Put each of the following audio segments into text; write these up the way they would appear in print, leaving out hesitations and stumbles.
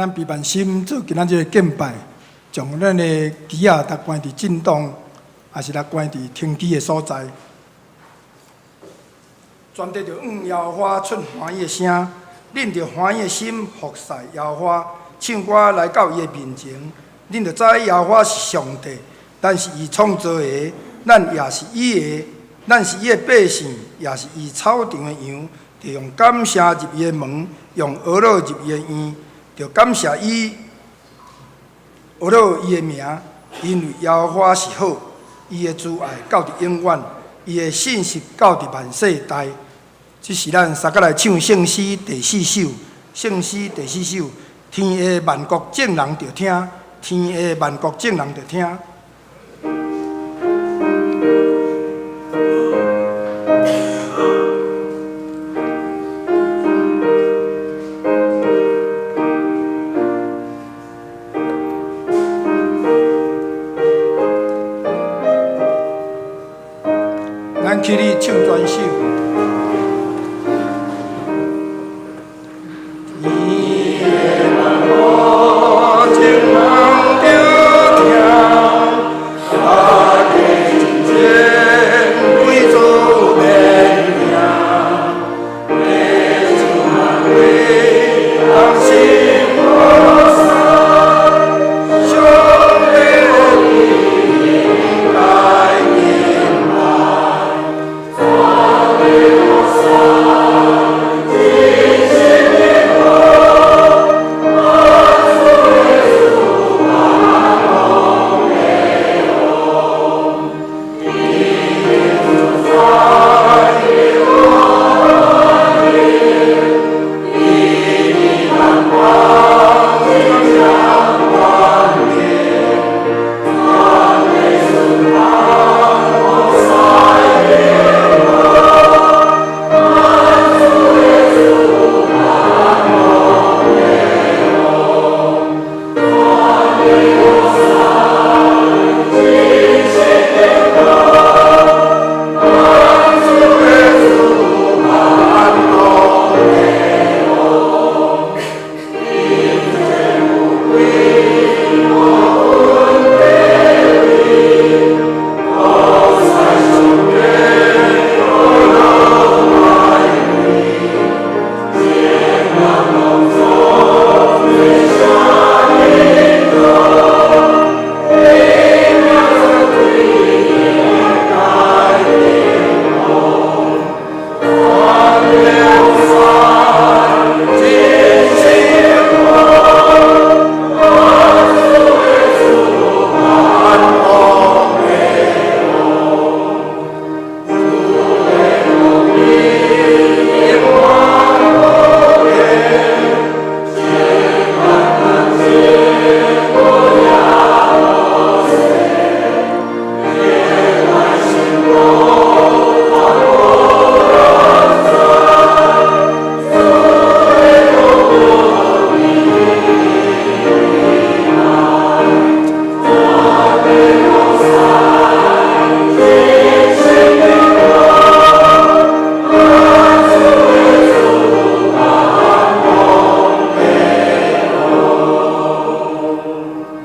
咱备万心做今仔日的敬拜，将咱的旗啊，搭关伫震动，也是搭关伫停机的所在，全得着耶和华出欢喜的声，恁着欢喜的心服侍耶和华，唱歌来到伊的面前。恁着知耶和华是上帝，咱是伊创造的，咱也是伊的，咱是伊的百姓，也是伊草场的羊。着用感谢入伊的门，用俄罗入伊的院。着感谢伊，俄罗伊的名，因为耶和华是好，伊的慈爱到伫永远，伊的信实到伫万世代。这是咱三个来唱圣诗第4首，圣诗第4首，天下万国众人着听，天下万国众人着听。咱起哩唱全首。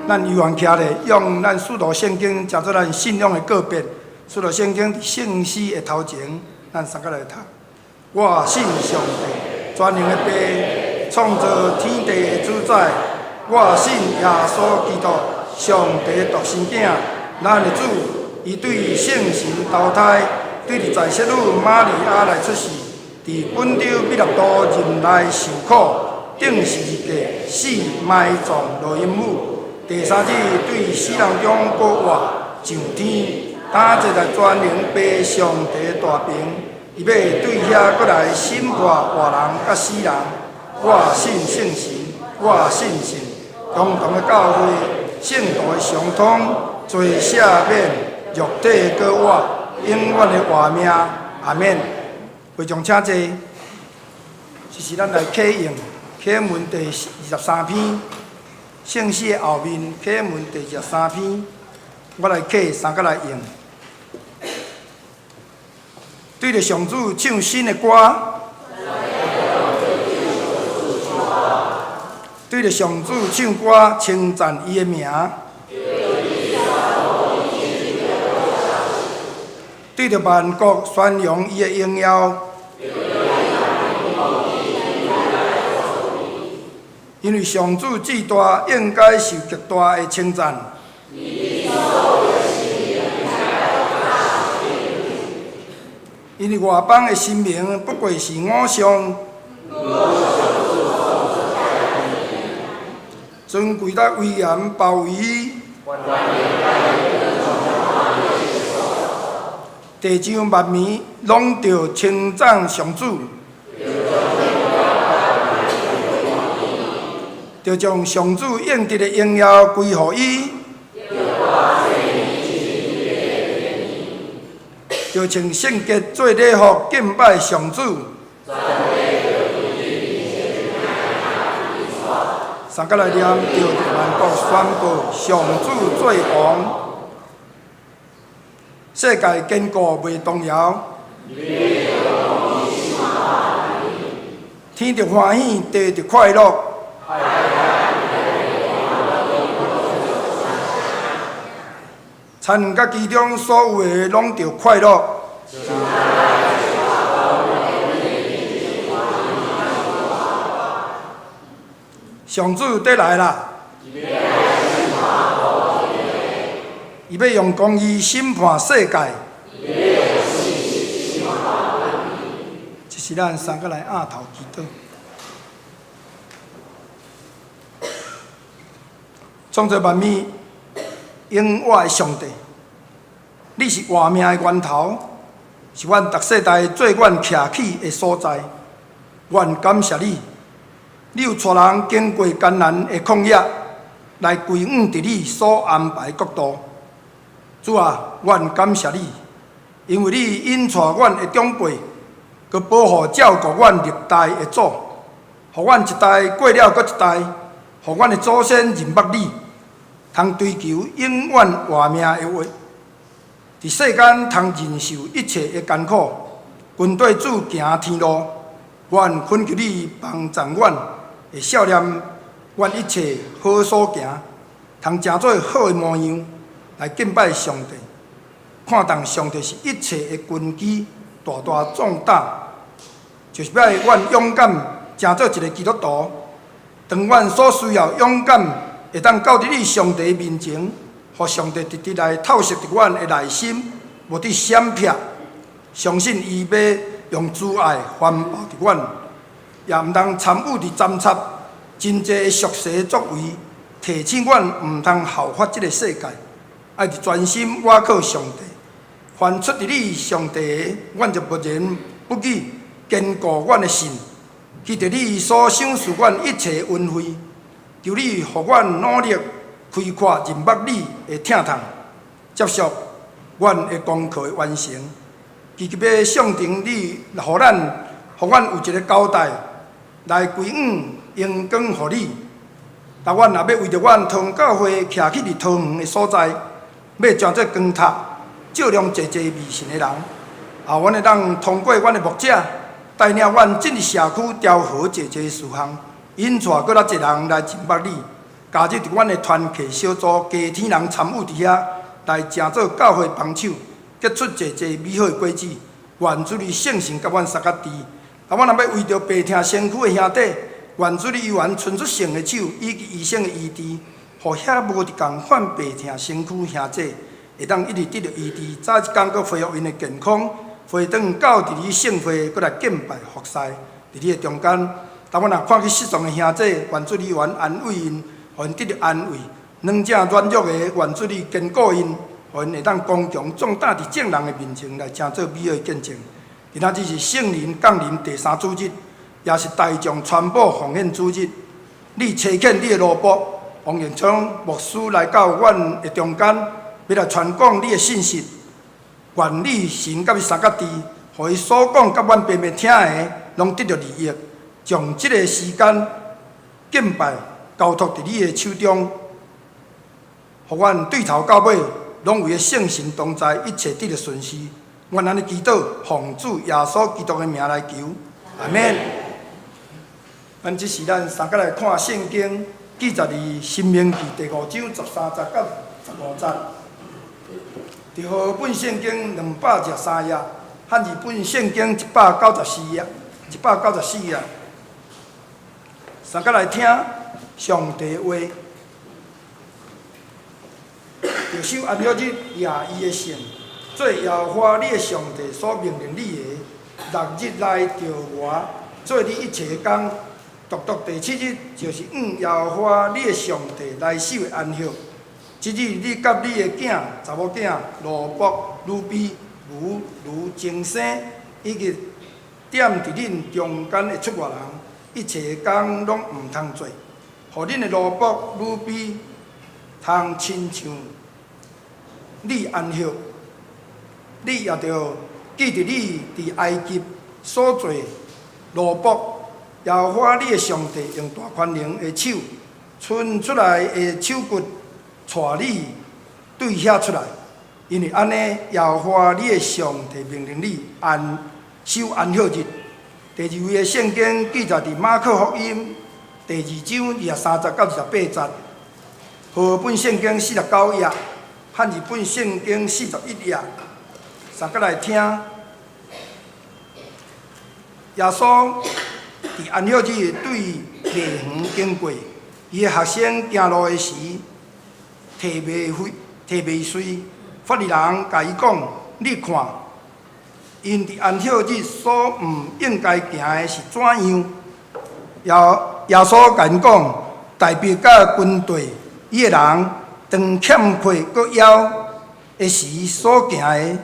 咱犹原徛咧，用咱使徒圣经当做咱信仰的告别。使徒圣经伫圣诗的头前，咱三个来读。我信上帝，全能的爸，创造天地的主宰。我信耶稣基督，上帝的独生囝，咱的主。伊对圣神投胎，对伫在世女玛利亚来出世，伫本州米纳都人来受苦，顶十字架死埋葬落阴府。第3日对死人中复活上天，打坐在全能爸上帝的大屏，伊要对遐搁来审判活人甲死人。我信圣神，我信神，共同的教会，圣徒的相通，罪赦免，肉体的过活，永远的活命。阿免。会众请坐，这是咱来启用启文第23篇。圣诗的后面，启文第23篇，我来启三个来用。对着上主唱新的歌，对对着上主唱歌称赞伊的名，对着万国宣扬伊的荣耀。因为上主至大，应该受极大的称赞。因为外邦的神明不过是偶像，尊贵甲威严包围，地上万民拢着称赞上主，着将上主应得的荣耀归乎伊。就穿圣洁做礼服敬拜上主，三甲来念，着万国宣布上主做王，世界坚固袂动摇，天着欢喜，地着快乐。田甲其中所有的拢着快乐。上主得来啦！伊要用公义审判世界。这是咱三个来压头祈祷。创造万物。永活的上帝，你是活命的源头，是阮逐世代做阮徛起的所在。愿感谢你，你有带人经过艰难的旷野，来归往伫你所安排的国度。主啊，愿感谢你，因为你引带阮的长辈，佮保护照顾阮历代的祖，互阮一代过了搁一代，互阮的祖先认捌你。通追求永远活命的话，伫世间通忍受一切的艰苦，跟对主行天路。愿恳求你帮助阮，会少年阮一切好所行，通成做好的模样来敬拜上帝。看重上帝是一切的根基，大大壮大，就是要阮勇敢成做一个基督徒。当阮所需要勇敢。会当到伫你上帝面前，互上帝直直来透视伫阮的内心，无伫闪避。相信伊要用慈爱环抱伫阮，也毋通参与伫占插真济的俗世作为，提醒阮毋通效法即个世界，爱伫专心倚靠上帝。凡出伫你上帝的，阮就不言不语，坚固阮的心，记着你所赏赐阮一切的恩惠。求你互阮努力开阔认捌你的疼痛，接受阮的功课的完成，祈求要象征你，互阮有一个交代，来归往荣光互你。但阮也要为着阮桃园教会徛起伫桃园的所在，要装作光塔，照亮济济迷信的人。后阮会当通过阮的牧者，带领阮进入社区调和济济事项。引带搁较侪人来认捌你，加入伫阮的团契小组，家天人参与伫遐，来成做教会帮手，结出济济美好的果子。愿主你圣神甲阮三甲治。啊，阮若要为着白听身躯的兄弟，愿主你由愿伸出圣的手，以及医生的医治，互遐无伫共款白听身躯兄弟，会当一直得到医治，早一天搁恢复因的健康，回转到伫你圣会，搁来敬拜服侍，伫你的中间。当阮若看去失丧的兄弟，愿主你愿安慰因，互因得到安慰；软正软弱的，愿主你坚固因，互因会当刚强壮胆伫众人的面前来成做美好的见证。今仔日是圣灵降临第3主日，也是大众传播奉献主日。你差遣你的罗卜王延昌牧师来到阮的中间，要来传讲你的信息。愿你神甲伊三甲治，互伊所讲甲阮白白听的，拢得到利益。将即个时间敬拜交托伫你的手中，互阮对头到尾拢为圣神同在，一切得到顺遂。愿安尼祈祷，奉主耶稣基督的名来求，阿免。咱即是咱三个来看圣经记载伫申命记第5章13节到15节。伫和本圣经213页，汉字本圣经194页，194页。三个来听上帝话。着守安息日耶伊的圣，做耶和华你的上帝所命令你的。6日内着活，做你一切工。独独第7日就是耶和华你的上帝来守的安息。即日你甲你的囝、查某囝、罗卜、女婢、牛、驴、精生，以及点伫恁中间的出外人，一切工拢毋通做。互恁的罗卜、女婢通亲像你安息。你也着记得你伫埃及所做罗卜。耶和华你的上帝用大宽能的手，伸出来的手骨，带你对遐出来。因为安尼，耶和华你的上帝命令你守安息日。第二位的圣经记载伫马可福音第2章23节到28节，和本圣经49页，汉字本圣经41页。三个来听，耶稣。伫安息日对地园经过，伊的学生行路的时，摕袂随。法利人甲伊讲：“你看，因伫安息日所毋应该行的是怎样？”耶稣甲因讲：“代表甲军队伊的人，当欠配搁枵的时所行的，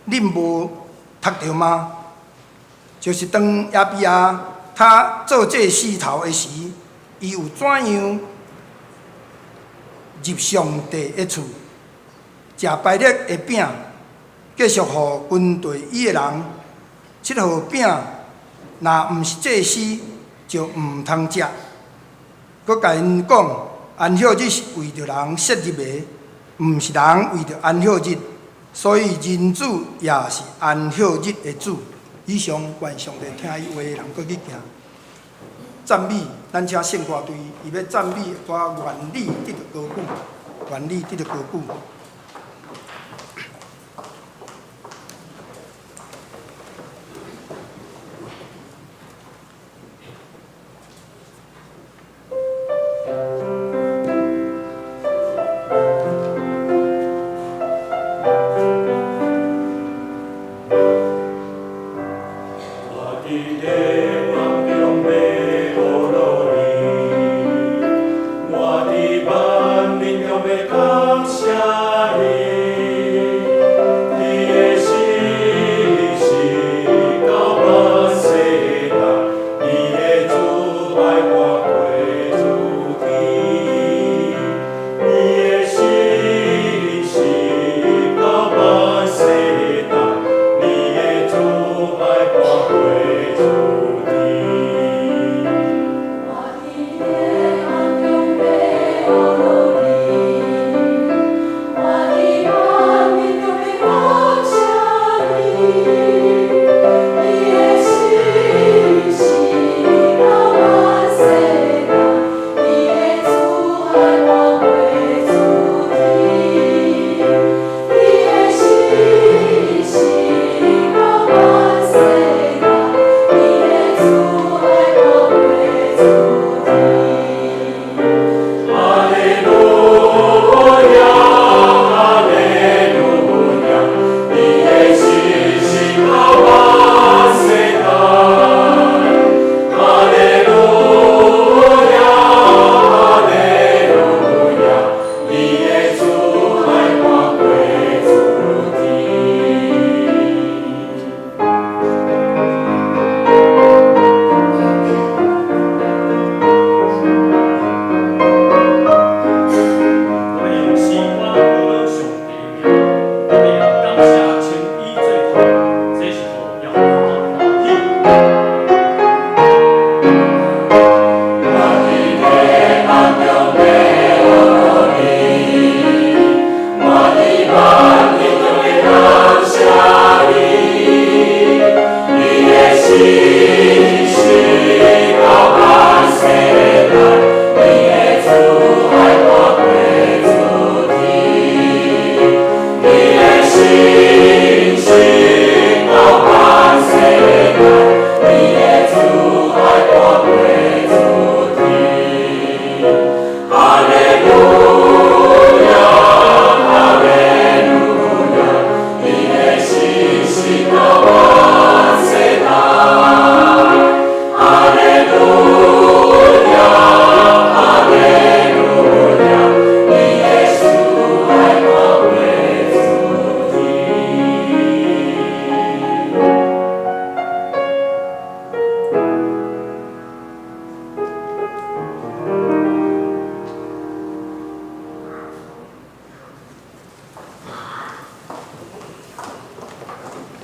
恁无读着吗？就是当亚比亚。”他做这事头的时，伊有怎样入上帝的厝，食白热的饼，继续互军队伊的人，7号饼，若毋是祭司，就毋通食。佮甲因讲，安息日是为着人设立的，毋是人为着安息日，所以人子也是安息日的主。以上愿上帝听伊话的人，搁去行。赞美，咱请圣歌队，伊要赞美，歌愿你得到高举，愿你得到高举。爱光辉。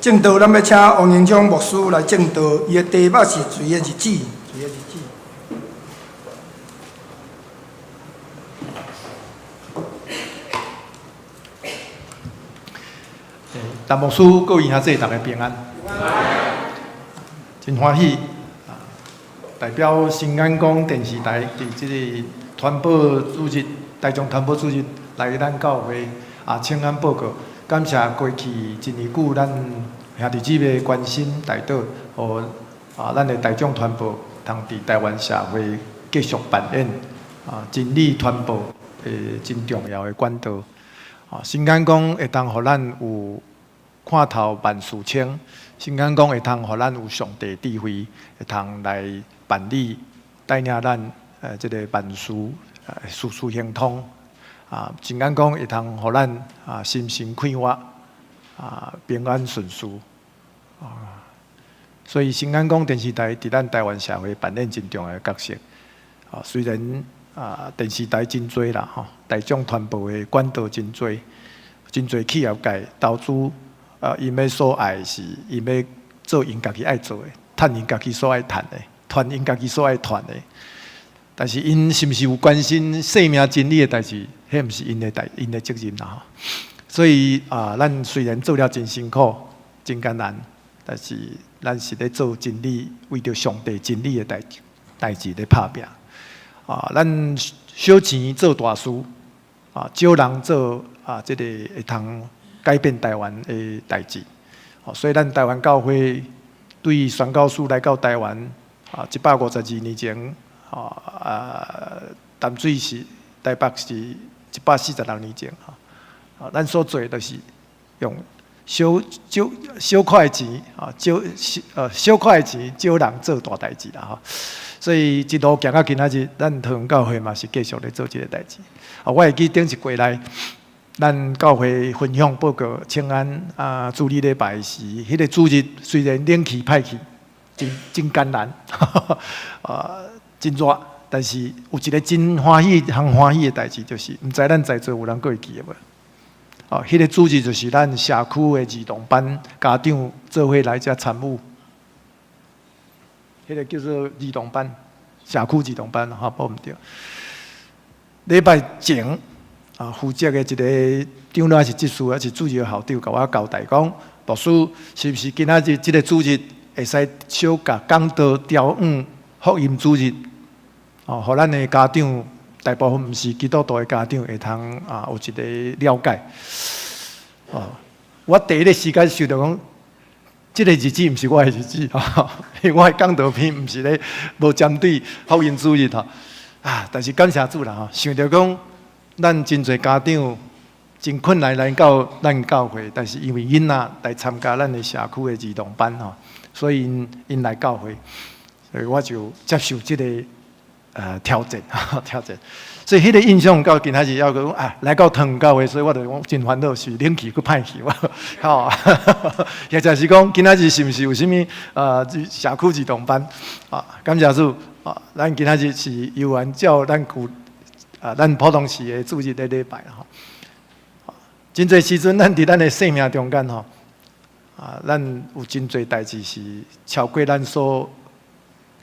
正道，咱要请王英章牧师来正道，伊的题目是“罪的日子”。罪的日子。陈牧师各位兄弟，大家平安。真欢喜代表新安宫电视台伫即个传播主日、大众传播主日来咱教会请安报告。感谢过去一年久，咱兄弟姊妹关心带导，互咱的大众传播，通伫台湾社会继续扮演真理传播真重要的管道。新安宫会当互咱有看透万事清，新安宫会通互咱有上帝智慧，会通来办理带领咱即个万事事事亨通。新安宫会通互咱心神快活平安顺遂所以新安宫电视台伫咱台湾社会扮演真重要的角色虽然电视台真多啦大众传播的管道真多企业界投资因要所爱是因要做因家己爱做的，赚因家己所爱赚的，传因家己所爱传的。但是因是毋是有关心生命真理的代志？迄毋是因的责任啦。所以咱虽然做了真辛苦、真艰难，但是咱是咧做真理，为着上帝真理的代志咧拍拼。咱小钱做大事，少人做即个会通改变台湾的代志。所以咱台湾教会对宣教士来到台湾152年前。淡水是台北是146年前咱所做就是用小块钱小块钱少人做大代志啦所以一路行到今仔日，咱桃园教会嘛是继续咧做这个代志我会记顶一季来，咱教会分享报告请安主日礼拜时，迄个主日虽然冷气歹去，真艰难真热，但是有一个真欢喜的代志，就是毋知咱在座有人过会记的无？迄个主旨就是咱社区的儿童班家长做伙来遮参与，迄个叫做儿童班，社区儿童班报毋对。礼拜前负责的一个长老是执事，还是主日校长，甲我交代讲，牧师是毋是今仔日即个主日会使小甲讲道调福音主日？互咱的家长大部分毋是基督徒的家长会通有一个了解。我第一个时间想到讲，这个日子毋是我的日子因为我的讲道片毋是咧无针对福音主日但是感谢主啦想到讲，咱真侪家长真困难来到咱教会，但是因为囡仔来参加咱的社区的儿童班所以因来教会，所以我就接受这个。挑战，所以迄个印象到今仔日要讲来到桃园教会，所以我就讲真烦恼，是冷气佫歹去或者是讲今仔日是毋是有啥物社区儿童班感谢主咱今仔日是由按照咱普通市的主日的礼拜真侪时阵，咱伫咱的生命中间咱有真侪代志是超过咱所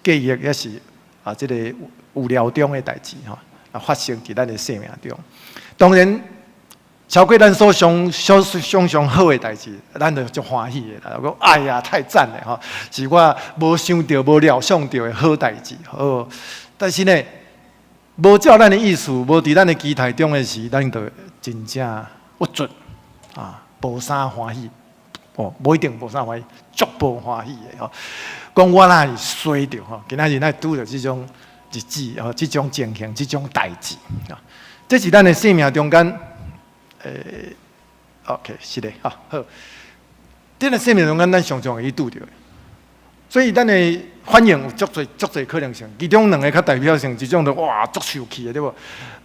记忆，也是这个有聊中的代志发生伫咱的生命中。当然，超过咱所想好的代志，咱就足欢喜的啦。讲哎呀，太赞了是我无想到、无料想到的好代志但是呢，无照咱的意思，无伫咱的期待中的时，咱就真正不准无啥欢喜无一定无啥欢喜，足无欢喜的讲我哪会衰着今仔日哪拄着这种日子这种情形、这种代志这是咱的生命中间OK 是的好。这个生命中间咱常常会去拄着的，所以咱的反应有足侪可能性。其中两个较代表性，一种就哇足受气的，对无？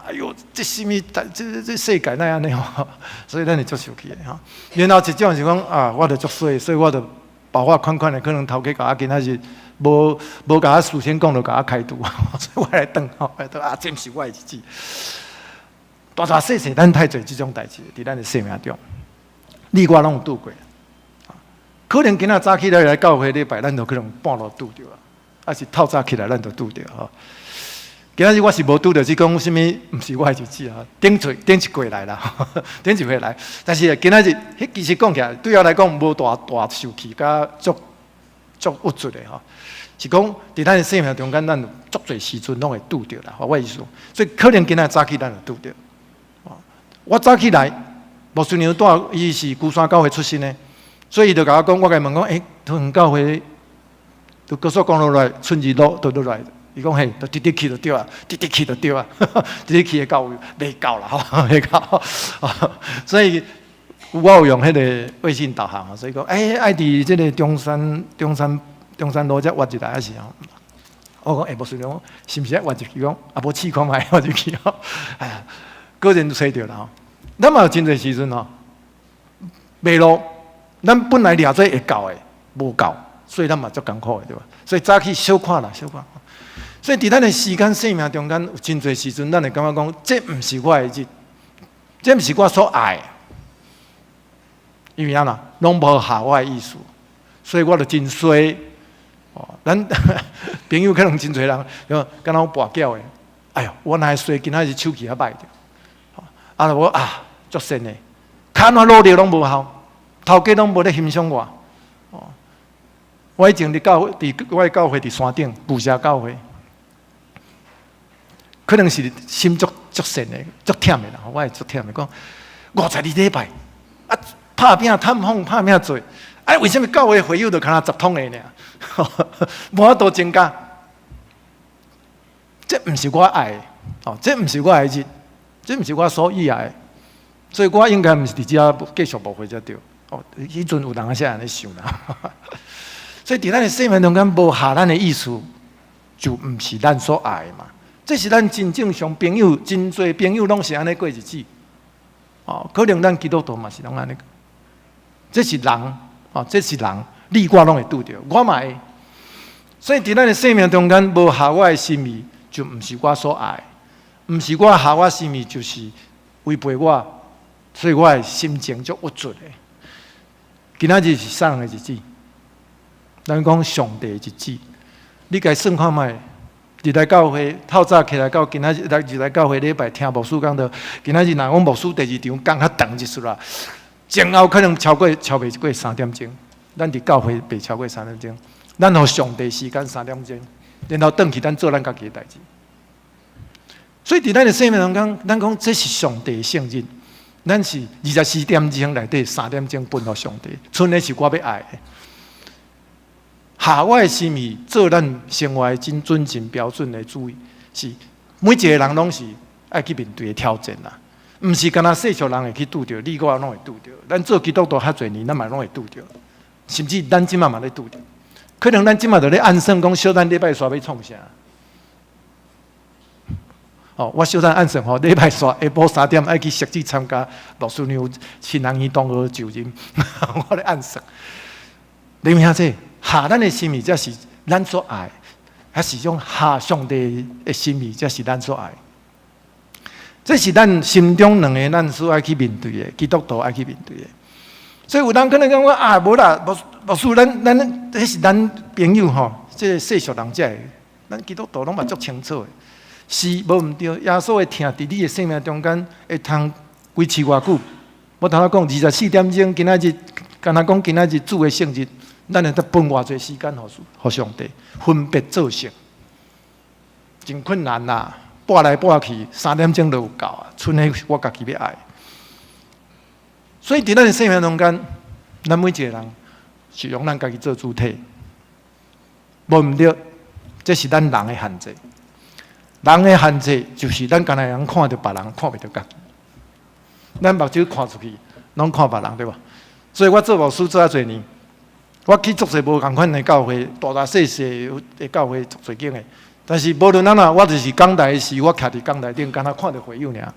哎呦，这什么？这世界那样呢？所以咱会足受气的哈。然后一种是讲啊，我着足衰，所以我着包括款的，可能头家甲我今仔日无甲我事先讲，就甲我开除，所以我来等吼，啊，这毋是我的日子。大大小小，咱太侪这种代志，伫咱的生命中，你我拢有拄过。可能今仔早起来教会礼拜，咱就可能半路拄着啊，还是透早起来咱就拄着吼。今仔日我是无拄着，是讲什么？毋是我的日子啊，顶一过来啦，顶一回来。但是今仔日，迄其实讲起来，对我来讲无大受气，甲足郁卒的吼。是讲伫咱的生命中间，咱足侪时阵拢会拄着啦。我意思，所以可能今仔早起咱就拄着。我早起来，牧师娘带伊是孤山教会出身的。所以伊就甲我讲，我甲伊问讲，桃园教会，就高速公路来，春日路倒落来。伊讲嘿，就直直去就对啊，直直去就对啊，直直去的教育未够啦，吼，未够。所以我有用迄个微信导航，所以讲，爱伫即个中山路才挖入来还是吼？我讲，无顺讲，是毋是爱挖入去？讲啊，无试看觅挖入去吼。哎呀，个人都找着啦吼。咱嘛有真侪时阵吼，迷路。咱本来抓做会到的，无够，所以咱嘛足艰苦的，对吧？所以早起小看啦，小看。所以伫咱的时间生命中间，有真侪时阵，咱会感觉讲，这毋是我的日，这毋是我所爱的，因为安怎，拢无合我的意思，所以我就真衰。哦，咱朋友可能真侪人，敢若跋筊的，哎哟，我若衰，今仔日手气较歹着，啊，我啊，足神的，看我努力拢无效。头家拢无咧欣赏我，我以前伫教会，我的教会伫山顶布社教会，可能是心足善的，足忝的啦。我会足忝的，讲52礼拜，啊，拍拼探访拍拼做，为什么教会会友就敢若10通的呢？无法度增加，这毋是我爱的，这毋是我的日，这毋是我所意爱的，所以我应该毋是伫遮继续牧会才对。迄阵有人啊，安尼想啦，所以伫咱的生命中间无合咱的意思，就毋是咱所爱嘛。这是咱真正上朋友，真侪朋友拢是安尼过日子。可能咱基督徒嘛是拢安尼。这是人，这是人，你我拢会拄着，我嘛会。所以伫咱的生命中间无合我的心意，就毋是我所爱，毋是我合我心意，就是违背我，所以我的心情就郁卒的。今仔日是啥人的日子？咱讲上帝的日子，你该算看卖。入来教会，透早起来到今仔日入来教会礼拜听牧师讲到，今仔日若讲牧师第二场讲较长一撮啦，前后可能超袂过3点钟。咱伫教会袂超过3点钟，咱互上帝时间3点钟，然后转去咱做咱家己的代志。所以伫咱的生命中间，咱讲这是上帝的圣日。咱是24点钟内底3点钟分互上帝，剩的是我要爱的。合我的心意，做咱生活真准真标准的主意，是每一个人拢是爱去面对的挑战啦。毋是干那世俗人会去拄着，你我拢会拄着。咱做基督徒较侪年，咱嘛拢会拄着，甚至咱即马嘛咧拄着。可能咱即马就咧暗算讲，小咱礼拜煞要创啥？我小咱按算吼，礼拜煞下晡3点爱去设置参加牧师娘新人儿同学就任，我咧按算。你明这下咱的心意，才是咱所爱，还是种下上帝的心意，才是咱所爱。这是咱心中两个咱所爱去面对的，基督徒爱去面对的。所以有人可能讲我无啦，牧师咱这是咱朋友吼，这个世俗人才的，咱基督徒拢嘛足清楚的。是无毋对，耶稣会听伫你的生命中间会通维持偌久？我头仔讲24点钟，今仔日，敢若讲今仔日主的圣日，咱会得分偌济时间互上帝分别做成，真困难啦！拨来拨去，3点钟就有够啊！剩的我家己要爱。所以伫咱的生命中间，咱每一个人是用咱家己做主体，无毋对，这是咱人的限制。人的限制就是咱干那人看到别人，看袂到家己。咱目睭看出去，拢看别人，对吧？所以我做牧师做遮侪年，我去足侪无共款的教会，大大细细的教会足侪间的。但是无论安怎，我就是讲台时，我徛伫讲台顶，敢若看到会友尔。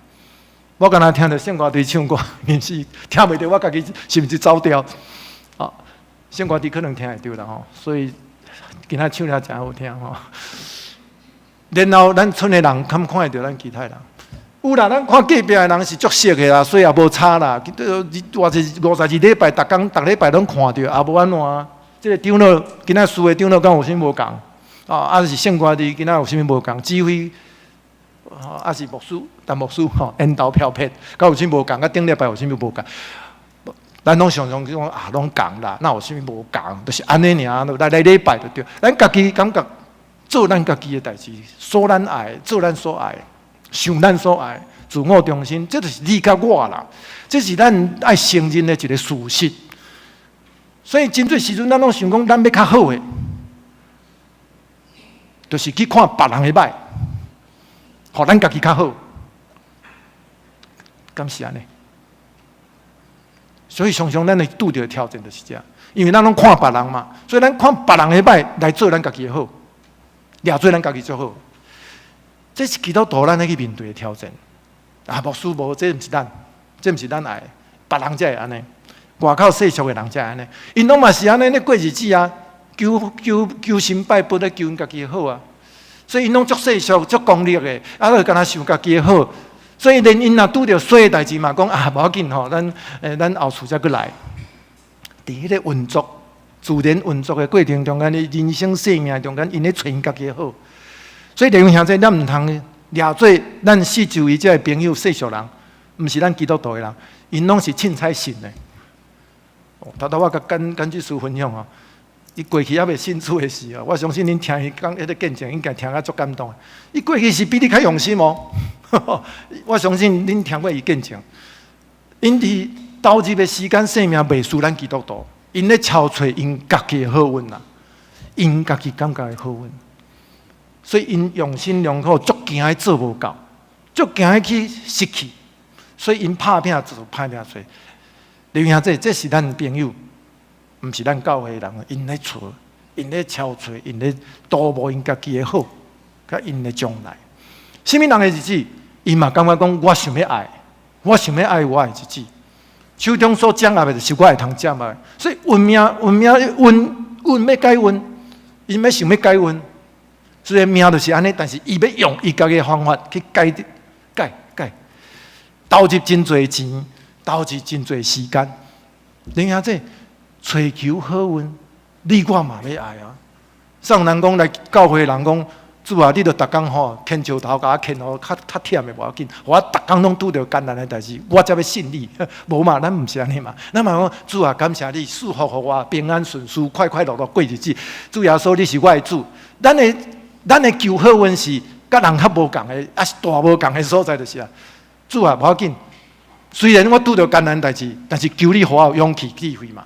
我敢若听到圣歌队唱歌，但是听袂到我家己是毋是走调。啊，圣歌队可能听会到啦吼，所以今仔唱了真好听吼。然后咱村的人看会到咱其他人。有啦，咱看隔壁的人是足熟的啦，所以也无差啦。偌是52礼拜，逐礼拜拢看到，也无安怎。这个长老今仔书的长老敢有啥无共？啊，是圣歌的今仔有啥无共？指挥啊是牧师，但牧师吼缘投漂撇，敢有啥无共？甲顶礼拜有啥无共？咱拢常常讲啊，拢共啦，那有啥无共？就是安尼尔，来礼拜就对。咱家己感觉做咱家己的代志，所咱爱，做咱所爱。想咱所爱，自我中心，这就是你甲我啦。这是咱爱承认的一个事实。所以真侪时阵，咱拢想讲，咱要较好的，就是去看别人的歹，互咱家己较好。敢是安尼？所以常常咱会拄着挑战就是这样，因为咱拢看别人嘛，所以咱看别人的歹来做咱家己的好，掠做咱家己最好。这是基督徒咱去面对的挑战。啊，牧师无，这毋是咱，这毋是咱爱的，别人才会安尼。外口世俗的人才会安尼，因拢嘛是安尼咧过日子啊，求神拜佛咧，求因家己的好啊。所以因拢足世俗、足功利的，啊，就干那想家己的好。所以连因若拄着衰的代志嘛，讲啊，无要紧吼，咱后厝才过来。伫迄个运作、自然运作的过程中间，人生生命中间，因咧找因家己的好。所以弟兄兄弟，咱毋通掠做咱四周围这朋友世俗人，毋是咱基督徒的人，因拢是凊彩信的。头我甲简志书分享哦，伊过去还未信主的时候，我相信恁听伊讲迄个见证，应该听甲足感动的。伊过去是比你较用心哦，我相信恁听过伊见证。因伫投入的时间、生命袂输咱基督徒，因咧超找因家己的好运啦，因家己感觉的好运。所以因用心良苦，足惊做无够，足惊去失去，所以因拍拼做，拍拼做。你兄这是咱朋友，毋是咱教会人，因咧找，因咧超找，因咧度无因家己的好，甲因的将来。什么人的日子，因嘛感觉讲，我想要爱，我想要爱我的日子。手中所掌握的，就是我会通掌握的。所以运命要改运，因要想要改运。虽然命就是安尼，但是伊要用伊家己的方法去改，投入真侪钱，投入真侪时间。你看这追求好运，你我嘛要爱啊！上人讲来教会人讲，主啊，你著逐工吼牵石头甲我牵吼，较忝的无要紧，我逐工拢拄着艰难的代志，我才要信你。无嘛，咱毋是安尼嘛，咱嘛讲主啊，感谢你赐福互我平安顺遂，快快乐乐过日子。主耶稣，你是我的主，咱的求好运是甲人较无共的，啊是大无共的所在就是啊。主啊，无要紧。虽然我拄着艰难代志，但是求你互我有勇气智慧嘛，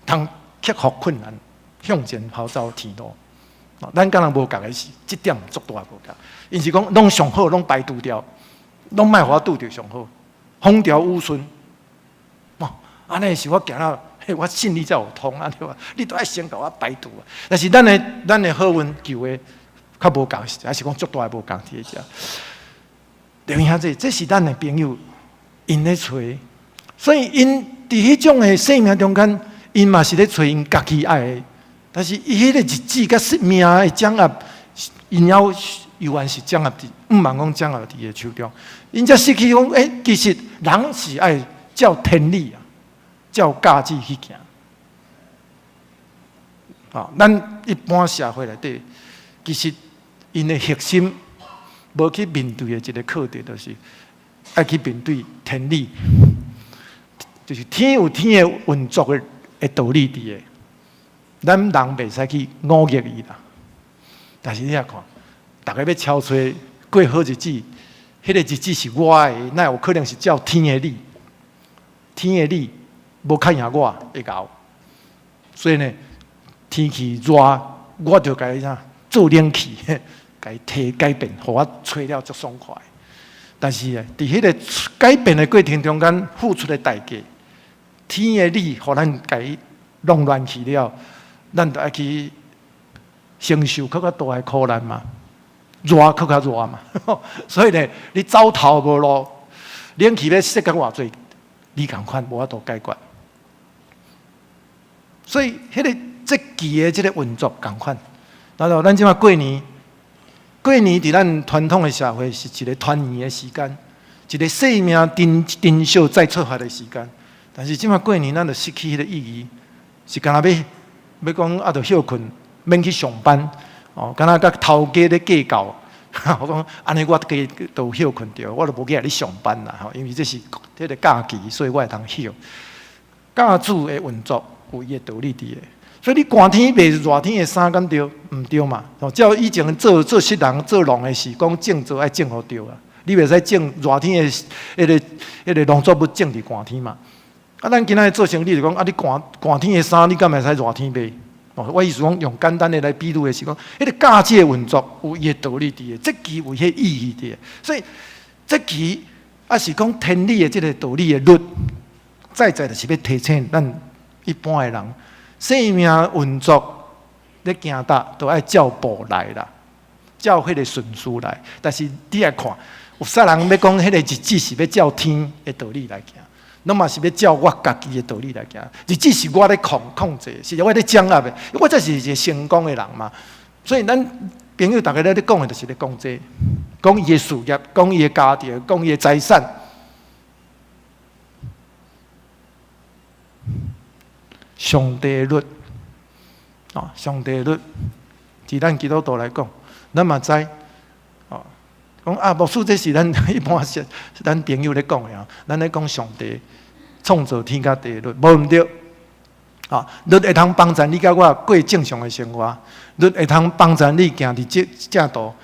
通克服困难，向前跑走天路。咱甲人无共的是，这点足大无共。因是讲拢上好，拢排除掉，拢莫互我拄着上好，风调雨顺。安尼是我行到，我信你才有通啊，对吧？你都爱先甲我排除啊。但是咱的好运求的较无共，还是讲足大无共伫遮。弟兄姊妹，这是咱的朋友，因咧找，所以因伫迄种的生命中间，因嘛是咧找因家己爱的。但是伊迄个日子甲生命的掌握，因要犹原是掌握伫，毋茫讲掌握伫伊的手中。因才失去讲，其实人是爱照天理啊。照价值去行，咱一般社会内底，其实因的核心无去面对的一个课题，就是爱去面对天理，就是天有天的运作的道理伫的，咱人袂使去误解伊啦。但是你也看，大家要超出过好日子，迄个日子是我的，那有可能是照天的理，天的理。无较赢我会搞，所以呢，天气热，我就该啥做冷气，该提改变，互我吹了足爽快。但是呢，伫迄个改变的过程中间付出的代价，天的理，互咱家弄乱去了，咱就要去承受更较大的苦难嘛，热更较热嘛。所以呢，你走头无路，冷气要设到偌济，你共款无法度解决。所以，迄个节期的即个运作共款。然后，咱即马过年伫咱传统的社会是一个团圆的时间，一个生命珍惜再出发的时间。但是即马过年，咱就失去迄个意义，是干那要讲啊，着休困，免去上班，哦，干那甲头家咧计较，我讲安尼我家都休困着，我就无去来上班啦，吼，因为这是迄个假期，所以我会通休。教主的运作有伊的道理伫诶，所以你寒天卖热天的衫，敢对？毋对嘛？哦，照以前做职人做农的是讲种做爱种互对啊，你袂使种热天的迄个农作物种伫寒天嘛。啊，咱今仔做生意就讲啊，你寒天的衫，你敢会使热天卖？哦，我意思讲用简单的来比喻的是讲，迄个假期的运作有伊的道理伫诶，节期有迄意义伫诶。所以节期啊是讲天理的即个道理的律，再就是要提醒咱一般的人，生命运作咧行达都爱照步来啦，照迄个顺序来。但是你来看，有啥人要讲迄个日子是要照天的道理来行？拢嘛是要照我家己的道理来行，日子是我咧控制，是我咧掌握的，我才是一个成功的人嘛。所以咱朋友大家咧讲的，就是咧讲这，讲伊的事业，讲伊的家庭，讲伊的财产。上帝律，啊，上帝律，伫咱基督徒来讲，咱嘛知，哦，讲啊，牧师这是咱一般是咱朋友咧讲的啊，咱咧讲上帝创造天甲地律，无毋对，啊，律会通帮助你甲我过正常的生活，律会通帮助你行伫正道，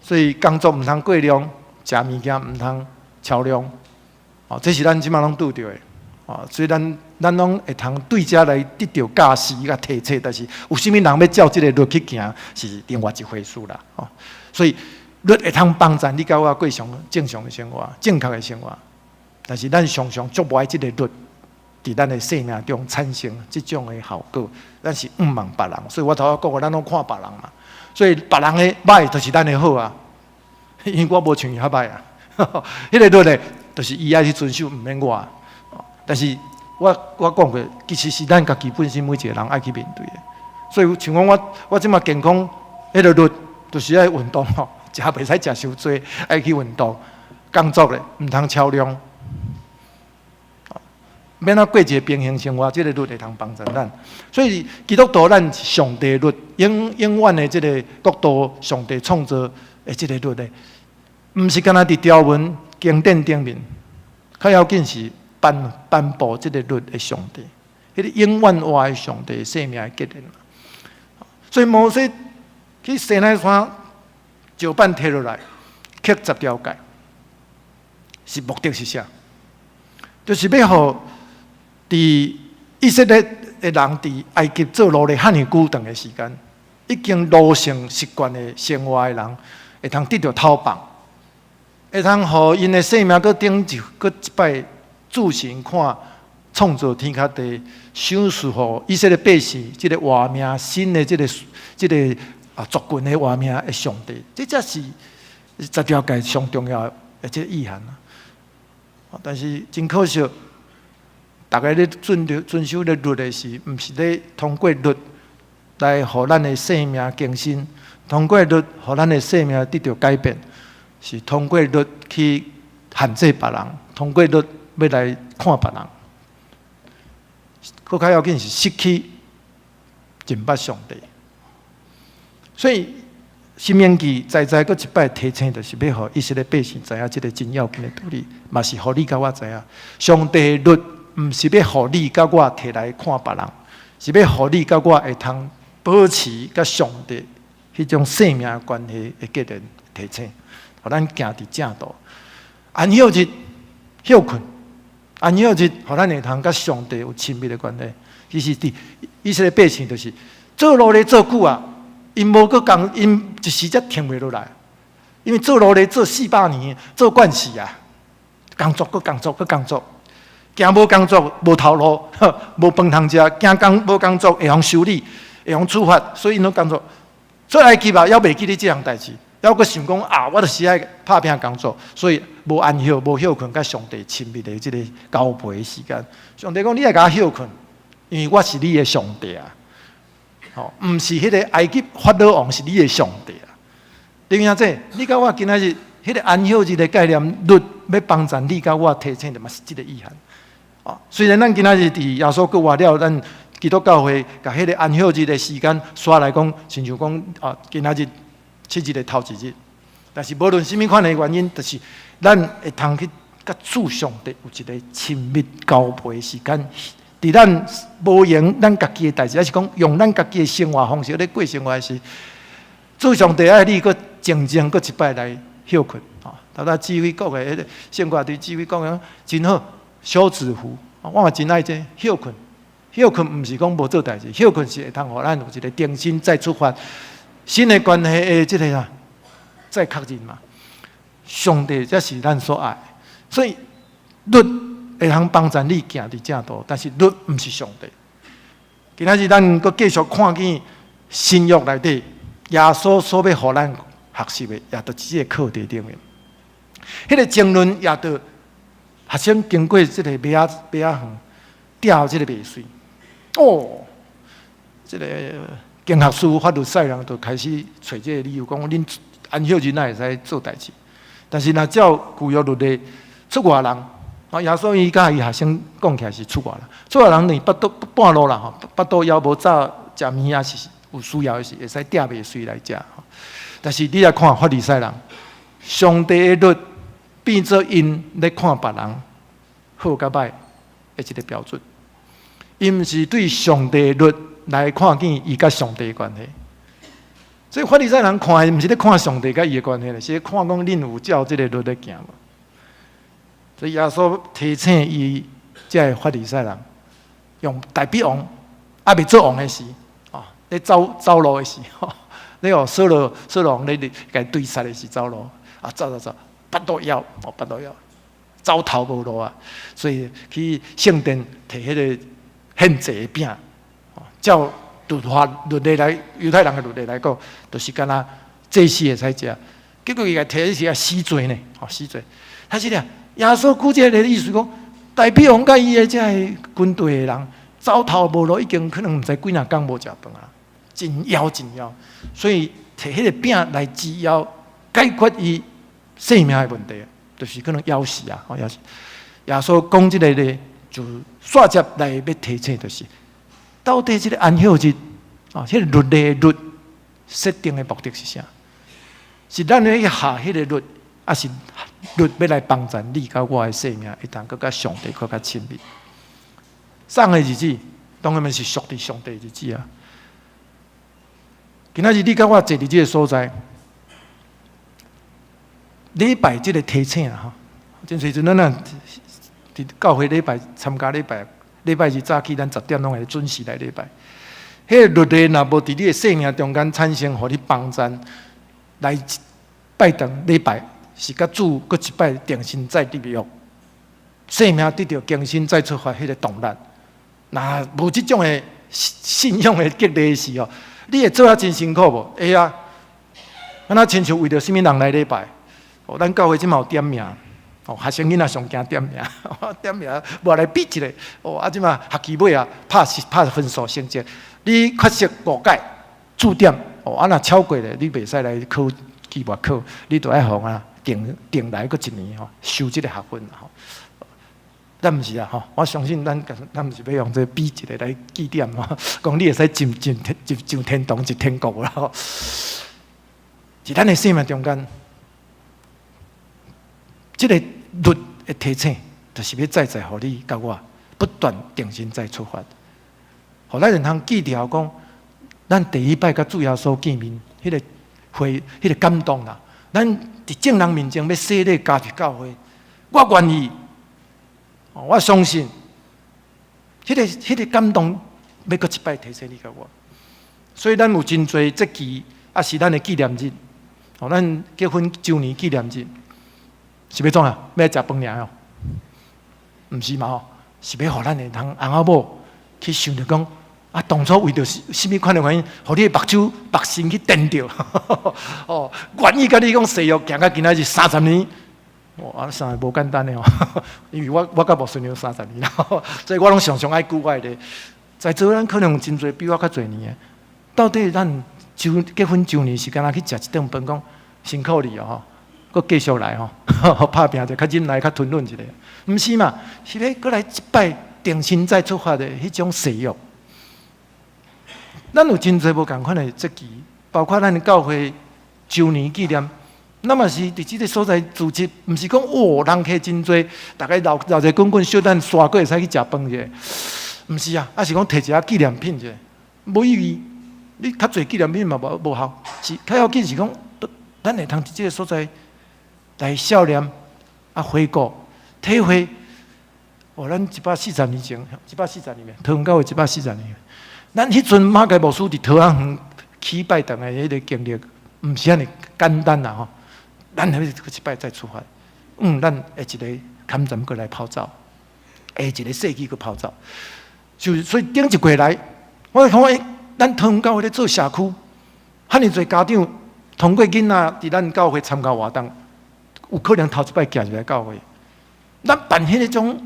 所以工作毋通过量，食物件毋通超量，哦，这是咱即马拢拄着的。哦，所以咱拢会通对遮来得到教示甲提醒，但是有啥物人要照即个律去行，是另外一回事啦。哦，所以律会通帮助你甲我过正常的生活、正确的生活，但是咱常常足无爱即个律伫咱的生命中产生即种的效果，咱是毋望别人。所以我头仔讲过，咱拢看别人嘛，所以别人的歹就是咱的好啊，因为我无像伊遐歹啊。迄个律咧，就是伊爱去遵守，毋免我。但是我讲过，其实是咱家己本身每一个人爱去面对的。所以像讲我即马健康，迄个律就是爱运动吼，食袂使食伤多，爱去运动。工作咧，毋通超量，免啊过一个平衡生活，即个律会通帮助咱。所以基督徒咱上帝律，永远的即个国度，上帝创造的即个律咧，毋是干那伫条文经典顶面，较要紧是。颁布这个律的上帝，迄个永远活的上帝生命的结论。所以摩西去西奈山石板摕落来，刻10条诫，是目的是啥？就是要互伫以色列的人伫埃及做奴隶遐尔久长的时间，已经奴性习惯的生活的人，会通得到讨棒，会通互因的生命搁顶搁一摆。自行看创造天甲地，享受互以色列百姓即个活命新的即个族群的活命的上帝，这才是10条诫上重要的即个意涵啊！但是真可惜，大家咧遵守咧律的是，毋是咧通过律来互咱的生命更新，通过律互咱的生命得到改变，是通过律去限制别人，通过律。要来看别人，更较要紧是失去敬拜上帝。所以申命记再搁一摆提醒，就是要互以色列百姓知影即个真要紧的道理，嘛是互你甲我知影。上帝律毋是要互你甲我摕来看别人，是要互你甲我会通保持甲上帝迄种生命关系的结论提醒，互咱行伫正道。安息日休困。安息日，互咱会通甲上帝有亲密的关系。其实伫以色列百姓就是做奴隶做久啊，因无搁工，因一时才停袂落来。因为做奴隶做400年，做惯势啊，工作搁工作搁工作，惊无工作无头路，无饭通食，惊无工作会用修理，会用处罚，所以因拢工作。做来记吧，还袂记咧这样代志，还佫想讲啊，我就是爱拍拼工作，所以无安休，无休困，甲上帝亲密的这个交陪的时间。上帝讲你爱甲我休困，因为我是你的上帝啊。哦，毋是迄个埃及法老王是你的上帝啊。对影这，你甲我今仔日迄个安休日的概念，律要帮助你甲我提醒的嘛是这个意涵。哦，虽然咱今仔日伫耶稣过活了，咱基督教会甲迄个安休日的时间刷来讲，亲像讲啊，今仔日7日的头一日，但是无论什么款的原因，就是咱会通去甲主上帝有一个亲密交陪的时间。伫咱无用咱家己的代志，还是讲用咱家己的生活方式咧过生活时，主上帝爱你，佫静静佫一摆来休困。啊，头仔指挥国的迄个圣歌队指挥讲真好，小子符，我嘛真爱这休困。休困毋是讲无做代志，休困是会通互咱有一个重新再出发、新的关系的这个再确认嘛。上帝才是咱所爱，所以律会通帮助你行伫正道，但是律毋是上帝。今仔日咱佫继续看见新约内底耶稣所要互咱学习的，也就是这个课题顶面。迄个争论也就学生经过这个马仔园钓这个麦穗，哦，这个经学士法律赛人就开始找这个理由，讲恁安休日哪会使做代志？但是若照旧约律例，出外人。啊，耶稣伊甲伊学生讲起来是出外人，出外人呢半路啦吼，巴肚枵无早食面也是有需要的是会使钓麦穗来食。但是你来看法利赛人，上帝的律变做因咧看别人好甲歹的一个标准，因毋是对上帝的律来看见伊甲上帝的关系。所以法利赛人看的毋是咧看上帝甲伊的关系，是咧看讲恁有照这个律咧行无。所以耶稣提醒伊这个法利赛人，用大比王还未做王的时，啊，咧走路的时，你哦，扫罗王咧甲对杀的时走路，啊，走，巴肚枵，巴肚枵，走头无路啊，所以去圣殿摕迄个献祭的饼，照律例来犹太人的律例来讲，就是敢若祭司会使食，结果伊甲摕迄是死罪呢，死罪，他是俩。耶稣估计的意思讲，大比王甲伊的这军队的人走投无路，已经可能毋知几若工无食饭啊，真枵，所以摕迄个饼来治疗解决伊性命的问题，就是可能枵死啊，枵死。耶稣讲这个咧，就煞接来要提醒，就是到底这个安休日啊，迄个律设定的目的是啥？是咱要去下迄个律。啊是律要来帮助你甲我的生命，会当更甲上帝更加亲密。送的日子当然是属于上帝的日子啊。今仔日你甲我坐伫这个所在，礼拜这个提醒啊，真时阵咱伫教会礼拜参加礼拜日早起，咱10点钟会准时来礼拜。迄个律例若无伫你的生命中间产生，互你帮助来拜堂礼拜。是甲主搁一摆定心再立约，生命得到更新再出发，迄个动力。那无即种的信仰的激励时候，你会做啊真辛苦无？会啊。咱啊亲像为着什么人来礼拜？哦，咱教会即嘛有点名，哦，学生囡仔上惊点名，点名无来比一个，哦，啊即嘛学期尾啊，拍分数成绩，你缺席5届注点，哦，啊若超过咧，你袂使来考期末考，你就爱互啊。定来个一年吼，修这个学分吼，咱毋是啊吼，我相信咱毋是要用这比一个来记点吼，讲你会使进天堂进天国啦吼，在咱的生命中间，这个律的提醒，就是要再互你甲我不断定心再出发，互咱人通记条讲，咱第一摆甲主耶稣见面，迄个感动啦，咱。伫众人面前要设立家庭教会，我愿意，我相信，迄个感动要搁一摆提醒你甲我。所以咱有真侪节期，也是咱的纪念日，咱结婚周年纪念日，是要怎啊？要食饭尔哦？毋是嘛吼？是要互咱的翁仔某去想着讲，啊，当初为着什么款的原因，互你的目睭、目神去颠着，哦，愿意甲你讲誓约行到今仔日30年。哇，啥无简单的哦，因为我甲无顺了30年啦，所以我拢常常爱句我的。在座咱可能真侪比我较侪年的，到底咱结婚周年是干那去食一顿饭，讲辛苦你哦，搁继续来吼，拍拼者较忍耐、较吞忍一下，毋是嘛？是要搁来一摆重新再出发的迄种誓约。咱有真侪无共款的节期，包括咱的教会周年纪念。那么是伫即个所在组织，毋是讲人客真多，大家绕一滚滚小等刷过会使去食饭者，毋是啊，是讲摕一下纪念品者，无意义。你较侪纪念品嘛无效，是较要紧是讲，咱会通伫即个所在来孝念回顾体会。咱140年前，140年，桃园教会140年，咱迄阵马偕牧师伫桃园园起拜堂的迄个经历，毋是安尼简单啦吼。咱还要一摆再出发，咱下一个坎站过来跑走，下一个世纪过跑走。所以顶一季来，我看咱桃园教会咧做社区，遐尼侪家长通过囡仔伫咱教会参加活动，有可能头一摆寄入来教会。咱办迄种，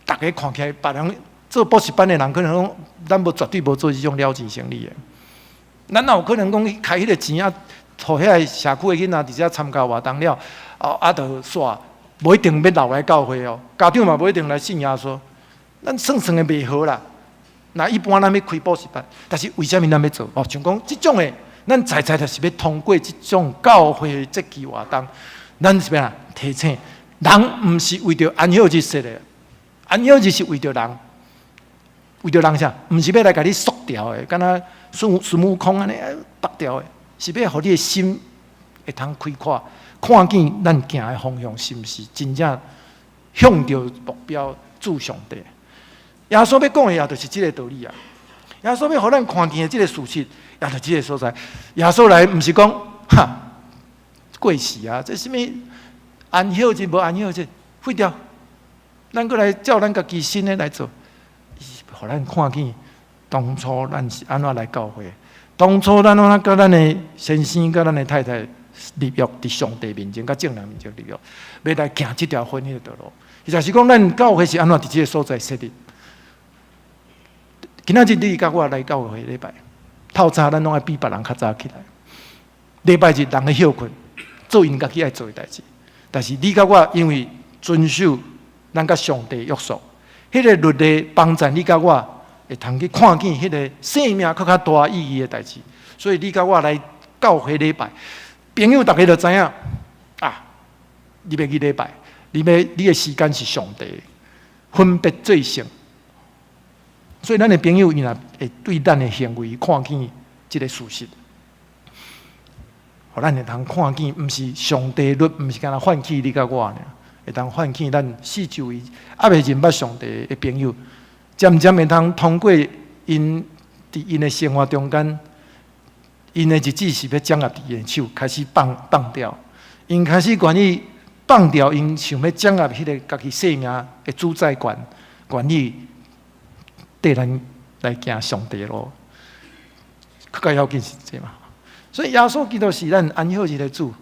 大家看起来别人做补习班的人，可能讲咱绝对无做这种了钱生意的。咱哪有可能讲开迄个钱啊？互遐个社区的囡仔伫遮参加活动了，就煞无一定要留来教会哦。家长嘛无一定来信耶稣，咱算的袂好啦。那一般咱要开补习班，但是为什么咱要做？像讲即种的，咱在就是要通过即种教会的节期活动，咱是要提醒人，毋是为着安息日设的，安息日是为着人，为着人啥？毋是要来甲你缩掉的，敢若孙悟空安尼拔掉的。是要互你的心会通开阔，看见咱行的方向是毋是真正向着目标指上帝？耶稣要讲的也就是这个道理啊！耶稣要互咱看见的这个事实，也就是这个所在。耶稣来毋是讲过时啊，这什么安息日无安息日废掉，咱过来照咱家己新的来做，互咱看见当初咱是安怎来教会。当初咱甲咱的先生、甲咱的太太立约伫上帝面前、甲众人面前立约，要来行这条婚姻的道路。伊就是讲，咱教会是安怎伫这个所在设立。今仔日你甲我来教会礼拜，透早咱拢爱比别人较早起来。礼拜日人会休困，做因家己爱做的代志。但是你甲我因为遵守咱甲上帝约束，迄个律例帮助你甲我。会通去看见迄个生命更较大意义的代志，所以你甲我来教会礼拜，朋友大家就知影你要去礼拜，你的时间是上帝分别最圣，所以咱的朋友伊若会对咱的行为看见这个事实，互咱会通看见，毋是上帝律，毋是干那唤起你甲我呢，会通唤起咱四周围未认捌上帝的朋友。渐渐会通过因伫因的生活中间，因的日子是要掌握伫因的手，开始放掉，因开始愿意放掉因想要掌握迄个家己生命的主宰权，愿意对咱来行上帝路，更加要紧是这嘛。所以耶稣基督是咱安息日的主，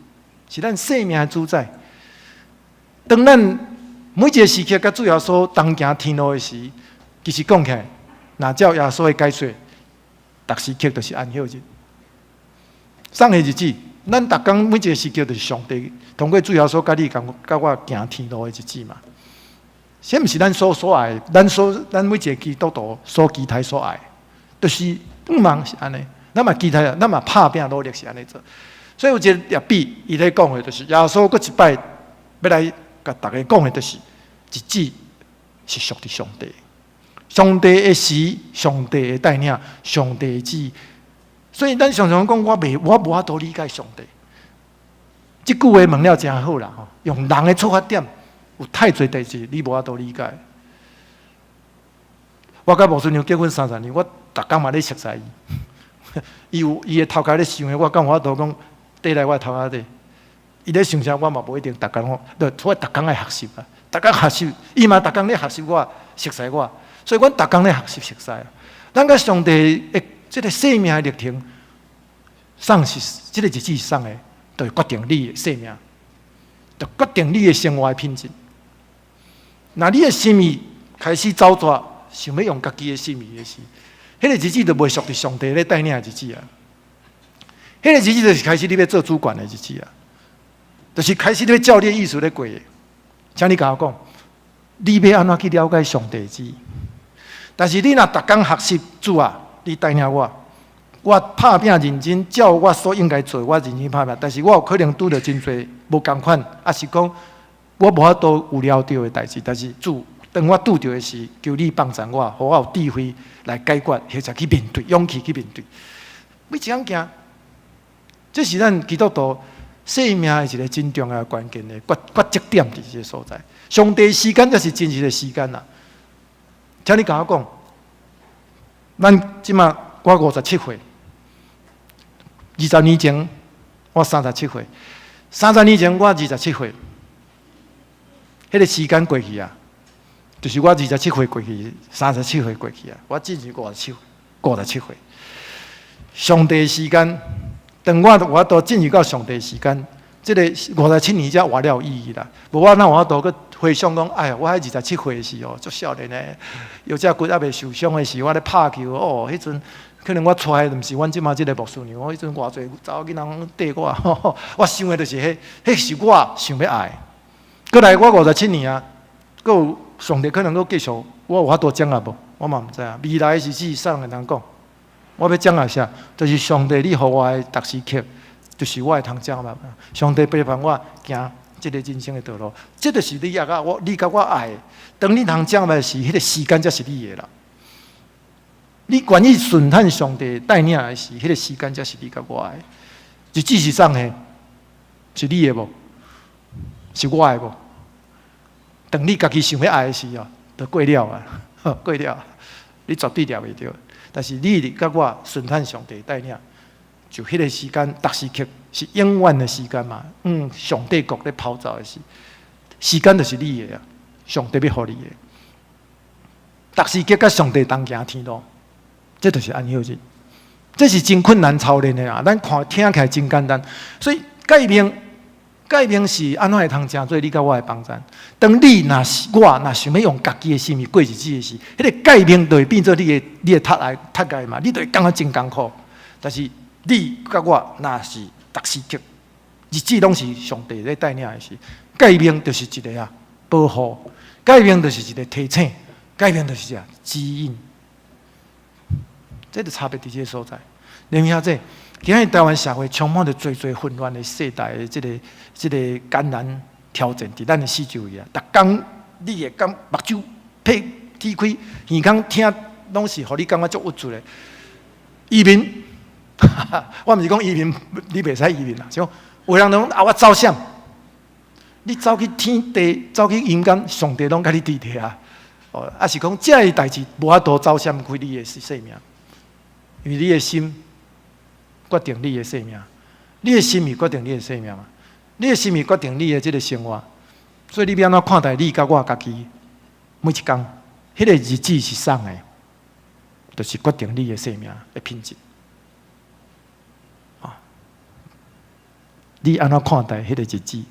是咱生命的主宰。当咱每一个时刻甲主耶稣同行天路的时，其实讲起来，若照耶稣的解说，逐时刻就是安息日。送的日子，咱逐工每一个时刻就是上帝通过主耶稣甲你甲我行天路的日子嘛。这毋是咱所爱，咱每一个基督徒所期待所爱，就是不忙是安尼。咱嘛期待，咱嘛拍拼努力是安尼做。所以有一个列比，伊咧讲的就是耶稣搁一摆要来甲大家讲的，就是日子是属于上帝。上帝的时，上帝的带领，上帝的旨意。所以咱常常讲，我无法度理解上帝。这句话问了真好啦，用人的出发点，有太侪代志你无法度理解。我甲吴顺娘结婚30年，我逐工嘛咧熟悉伊，伊的头壳咧想的，我敢有法度讲缀来我头壳底。伊咧想啥，我嘛无一定逐工，我逐工爱学习啊。逐工学习，伊嘛逐工咧学习我，熟悉我，所以阮逐工咧学习熟悉。咱甲上帝的即个生命的历程，送是即个日子送的，就决定你的生命，就决定你的生活的品质。那你的心意开始走转，想要用家己的心意的时，迄个日子就袂属伫上帝咧带领的日子啊。迄个日子就是开始你要做主管的日子啊，就是开始你要照你的意思咧过的。请你甲我讲，你要安怎去了解上帝的旨意？但是你若逐工学习主啊，你带领我，我拍拼认真，照我所应该做，我认真拍拼。但是我有可能拄着真侪无共款，也是讲我无法度有了着的代志。但是主，当我拄着的时，求你帮助我，互我有智慧来解决，或者去面对，勇气去面对。每一项行，这是咱基督徒生命的一个真重要的关键的决节点伫这个所在。上帝时间才是真实的时间呐！请你甲我讲，咱即马我57岁，20年前我37岁，30年前我27岁，迄个时间过去啊，就是我27岁过去，37岁过去啊，我进入57岁。上帝的时间，当我都进入到上帝的时间，这个57年才活了有意义啦。无我哪有法度去回想讲，哎呀，我喺27岁的时候，足少年诶，有只骨还未受伤的时候，我咧拍球哦，迄阵可能我出来毋是阮即马即个牧师娘，我迄阵偌济查某囡仔缀我，我想的就是迄是我想要爱。过来我57年啊，阁有上帝可能阁继续，我有法度掌握无？我嘛毋知啊。未来的日子啥人会通讲？我要掌握啥？就是上帝你予我的特时刻，就是我会通掌握。上帝陪伴我行这个人生的道路，这就是你也甲我，你甲我爱的。当你通掌握的时，迄个时间才是你的啦。你愿意顺探上帝带领的时，迄个时间才是你甲我的。日子是啥的？是你的无？是我的无？当你家己想要爱的时候，就过了啊，过了，你绝对抓袂着。但是你甲我顺探上帝带领，就迄个时间，特时刻是永远的时间嘛。上帝国咧跑走的时间就是你的啊，上帝要予你的。特时刻甲上帝同行天路，这就是安息日。这是真困难操练的啊，咱看听起来真简单，所以改变是安怎会通成做你甲我的帮助。当你若是我若想要用家己的心意过日子的时，迄个改变就会变做你的读界嘛，你就会感觉真艰苦。但是你甲我若是特时刻，日子拢是上帝在带领的时，改变就是一个啊保护，改变就是一个提醒，改变就是啊指引。这个差别伫这个所在。你明仔今日台湾社会充满着最混乱的世代的这个艰难挑战，伫咱的四周围啊，逐工你会感目睭闭天开，耳孔听拢是，互你感觉足郁卒的。移民，我毋是讲移民，你袂使移民啦。像有人讲啊，我走啥？你走去天地，走去阴间，上帝拢甲你伫地啊。哦，啊是讲这个代志无法度走闪开你的生命，因为你的心决定你的生命，你的心意决定你的生命嘛。你的心意决定你的这个生活，所以你要安怎看待你甲我家己每一天，迄个日子是送的，就是决定你的生命的品质。啊，你安怎看待迄个日子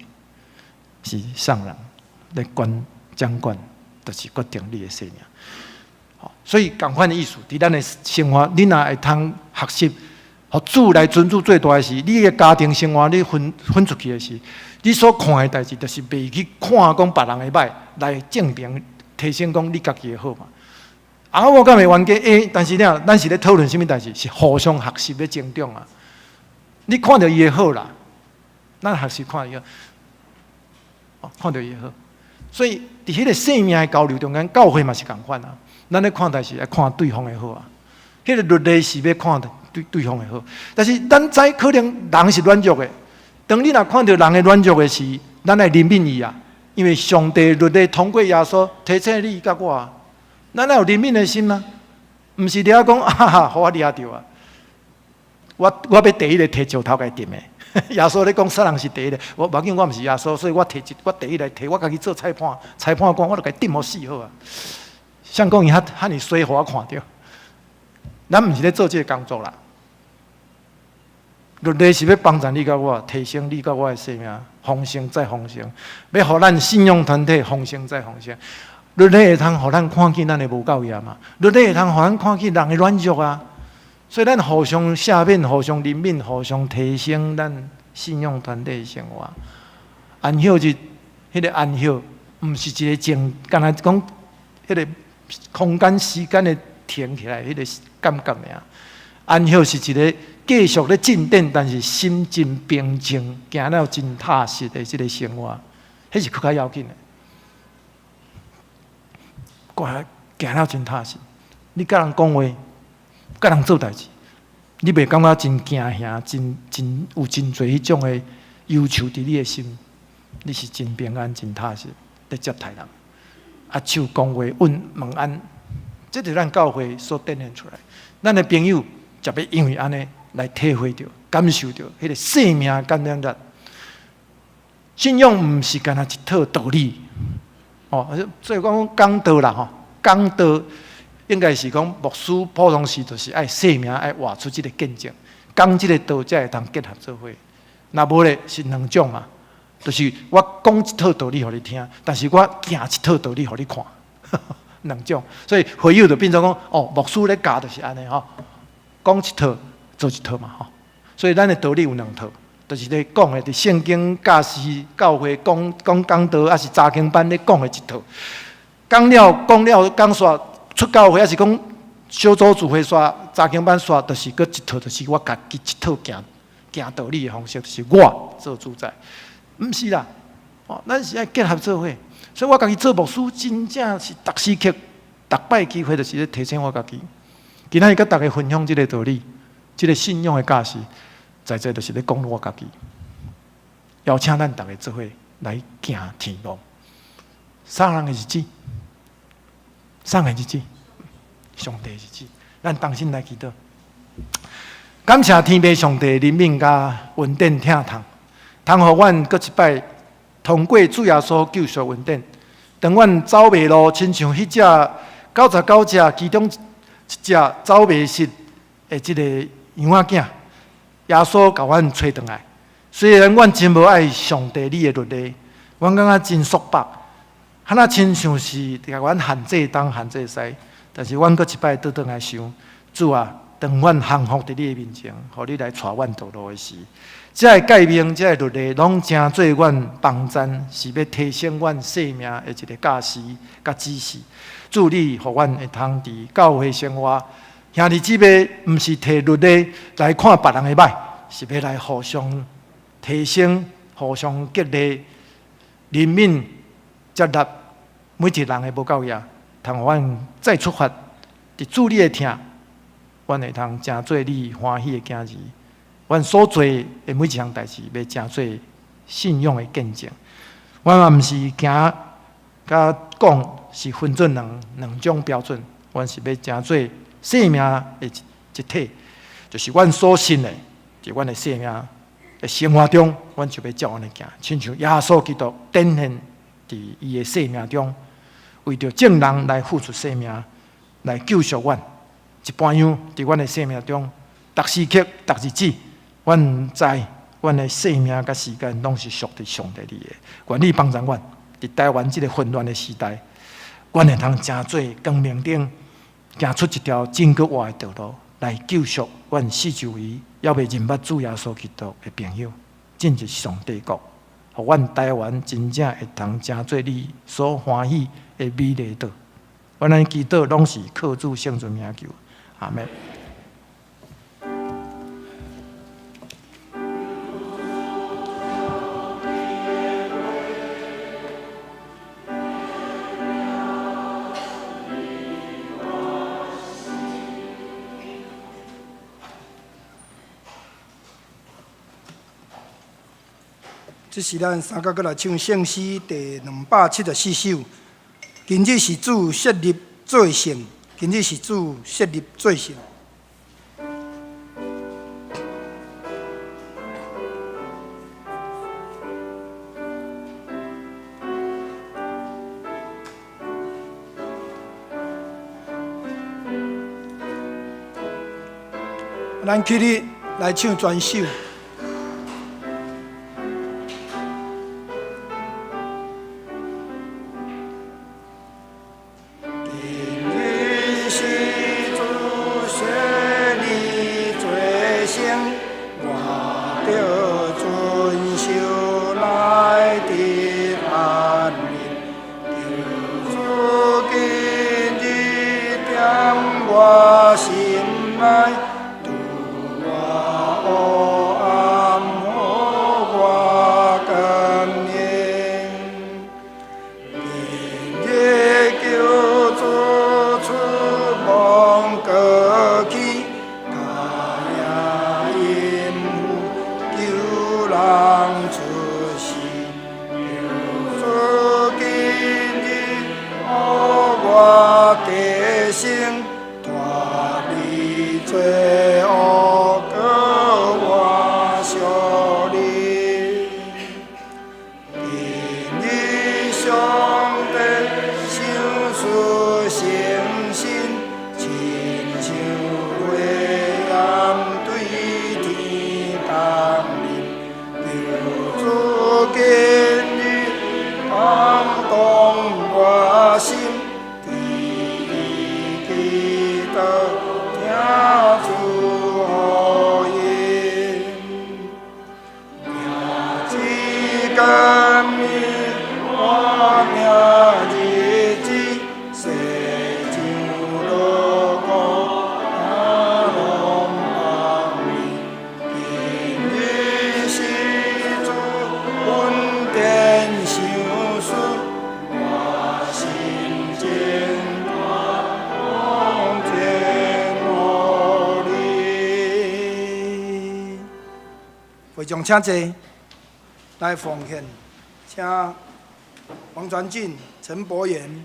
是送人来掌管，就是决定你的生命。好，所以同款的意思，伫咱的生活，你若会通学习。互主来尊主最大的是，你的家庭生活你分出去的是，你所看的代志，就是袂去看讲别人的歹，来证明提升讲你家己的好嘛。啊，我敢会冤家但是呢，咱是咧讨论什么代志？是互相学习的增长啊。你看到伊的好啦，咱学习看伊个，看到伊的好。所以伫迄个生命的交流中间，教会嘛是共款啊。咱咧看代志，爱看对方的好啊。迄个律例是要看的。对方的好，但是咱知可能人是软弱的。当你若看到人的软弱的时，咱来怜悯伊啊，因为上帝律例通过耶稣提醒你甲我啊，咱有怜悯的心啊，毋是了讲哈哈，互我抓着啊，我要第一个摕石头来点的，耶稣咧讲，杀人是第一咧。我无要紧，我毋是耶稣，所以我第一来摕我家己做裁判，裁判官我就甲伊定好死好啊。像讲伊遐尔衰，互我看着，咱毋是咧做这个工作啦。律例是要帮助你甲我，提升你甲我的生命，丰盛再丰盛，要互咱信仰团体丰盛再丰盛。律例会通互咱看见咱的无够严嘛？律例会通互咱看见人的软弱啊。所以咱互相赦免、互相怜悯、互相提升咱信仰团体的生活。安息日，迄个安息，毋是一个静，干那讲迄个空间、时间的停起来，迄个感觉尔。安息是一个继续咧进展，但是心真平静，行了真踏实的即个生活，迄是更较要紧的。行了真踏实，你甲人讲话。甲人做代志，你袂感觉真惊吓，真有真侪迄种的忧愁伫你的心，你是真平安、真踏实在接待人。啊，手讲话问安，这就是咱教会所展现出来。咱的朋友就要因为安尼来体会到、感受到迄个生命感染力。信仰毋是干那一套道理，哦，所以讲讲道啦，吼，讲道。应该是讲牧师普通时就是爱生命爱活出这个见证，讲这个道才会当结合做伙。若无咧是两种嘛，就是我讲一套道理互你听，但是我行一套道理互你看，两种。所以会友就变成讲，哦，牧师咧教就是安尼吼，讲一套做一套嘛吼。所以咱的道理有两套，就是咧讲的，伫圣经教师教会讲道，还是查经班咧讲的一套。讲了讲煞。出教会还是讲小组聚会煞查经班煞，就是搁一套，就是我家己一套行道理的方式，就是我做主宰，毋是啦。哦，咱是爱结合做伙，所以我家己做牧师，真正是逐时刻、逐摆机会，就是咧提醒我家己。今仔日甲大家分享这个道理，这个信仰的价值，在这就是咧讲我家己，邀请咱大家做伙来行天路，啥人的日子？上个日子，上帝的日子，咱当心来祈祷。感谢天父上帝怜悯甲恩典疼痛，通互阮搁一摆通过主耶稣救赎恩典，当阮走迷路，亲像迄只99只其中一只走迷失的即个羊仔囝，耶稣甲阮找倒来。虽然阮真无爱上帝你的律例，阮感觉真束缚。哈那亲像是甲阮限制东限制西，但是阮搁一摆倒来想，主啊，当阮降服伫你的面前，互你来带阮道路的时，这个诫命、这个律例，拢正做阮帮赞，是要提升阮生命的一个价值甲指示。主你，互阮会通伫教会生活，兄弟姊妹，毋是摕律例来看别人的歹，是要来互相提升、互相激励、怜悯。接纳每一个人的无够呀，通阮再出发，伫主你的听，阮会通真做你欢喜的囝儿。阮所做的每一项代志，要真做信仰的见证。阮嘛毋是行甲讲是分做两种标准，阮是要真做生命的一体，就是阮所信的，伫阮的生命的生活中，阮就要照安尼行，亲像耶稣基督展现。伫伊的生命中，为着正人来付出生命，来救赎阮。一般样，伫阮的生命中，逐时刻、逐日子，阮知阮的生命甲时间拢是属伫上帝里的。愿你帮助阮，伫台湾这个混乱的时代，阮会通真做光明顶，行出一条真够活的道路，来救赎阮四周围要未认捌主耶稣基督的朋友，进入上帝国。互阮台湾真正会通真做你所欢喜的美丽岛。阮安祈祷拢是靠主圣尊名求，阿门。这是咱三甲过来唱圣诗第274首。今日是主设立做成，今日是主设立做成。咱起立来唱专首。我心爱，拄我黑暗，予我感应。今日救主出梦过去，他也因救人出世。主今日予我提升。罪恶搁我小你，今日上帝想出诚心，亲像黑暗对天降临，救主今日感动我心，祈祷。主福音，名字甘美，我命日子，世上路过阿龙帮你，今日是主恩典相属，我心间。会众请坐，来奉献，请王传进、陈柏元。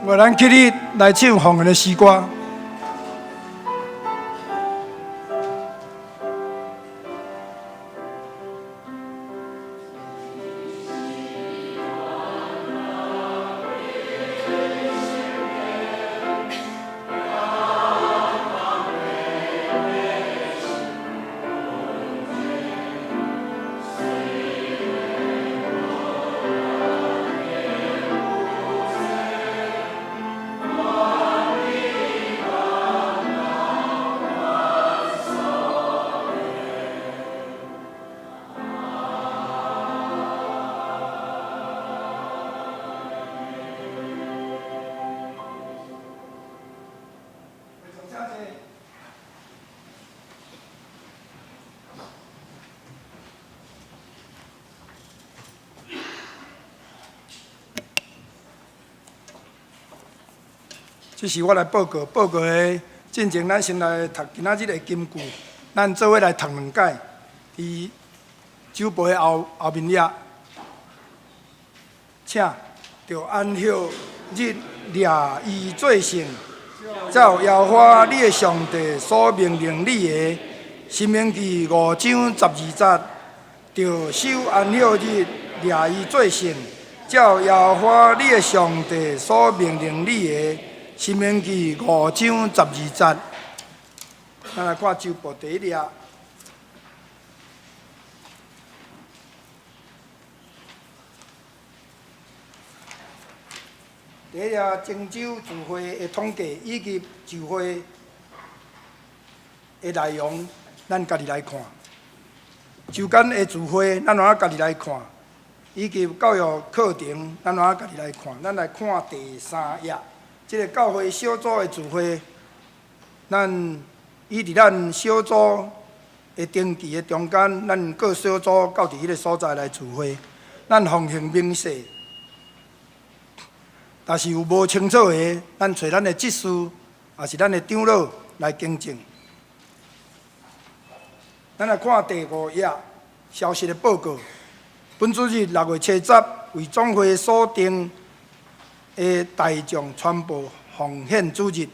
我咱起立来唱奉献的诗歌。这是我来报告的进前，咱先来读今仔日的金句，咱做伙来读两解。伫酒杯后面页，请着安息日掠伊做圣，照耶和华你的上帝所命令你的。申命记5章12节，着守安息日掠伊做圣，照耶和华你的上帝所命令你的。申命记5章12节。咱来看周报第一页。第一页郑州聚会的统计以及聚会的内容，咱家己来看。周间的聚会，咱若家己来看，以及教育课程，咱若家己来看。咱来看第3页，即个教会小组的聚会，咱伊伫咱小组的登记的中间，咱各小组到伫迄个所在来聚会，咱奉行明细。但是有无清楚的，咱找咱的执事，也是咱的长老来更正。咱来看第5页消息的报告。本主日6月7日为总会所定的大众传播奉献主日，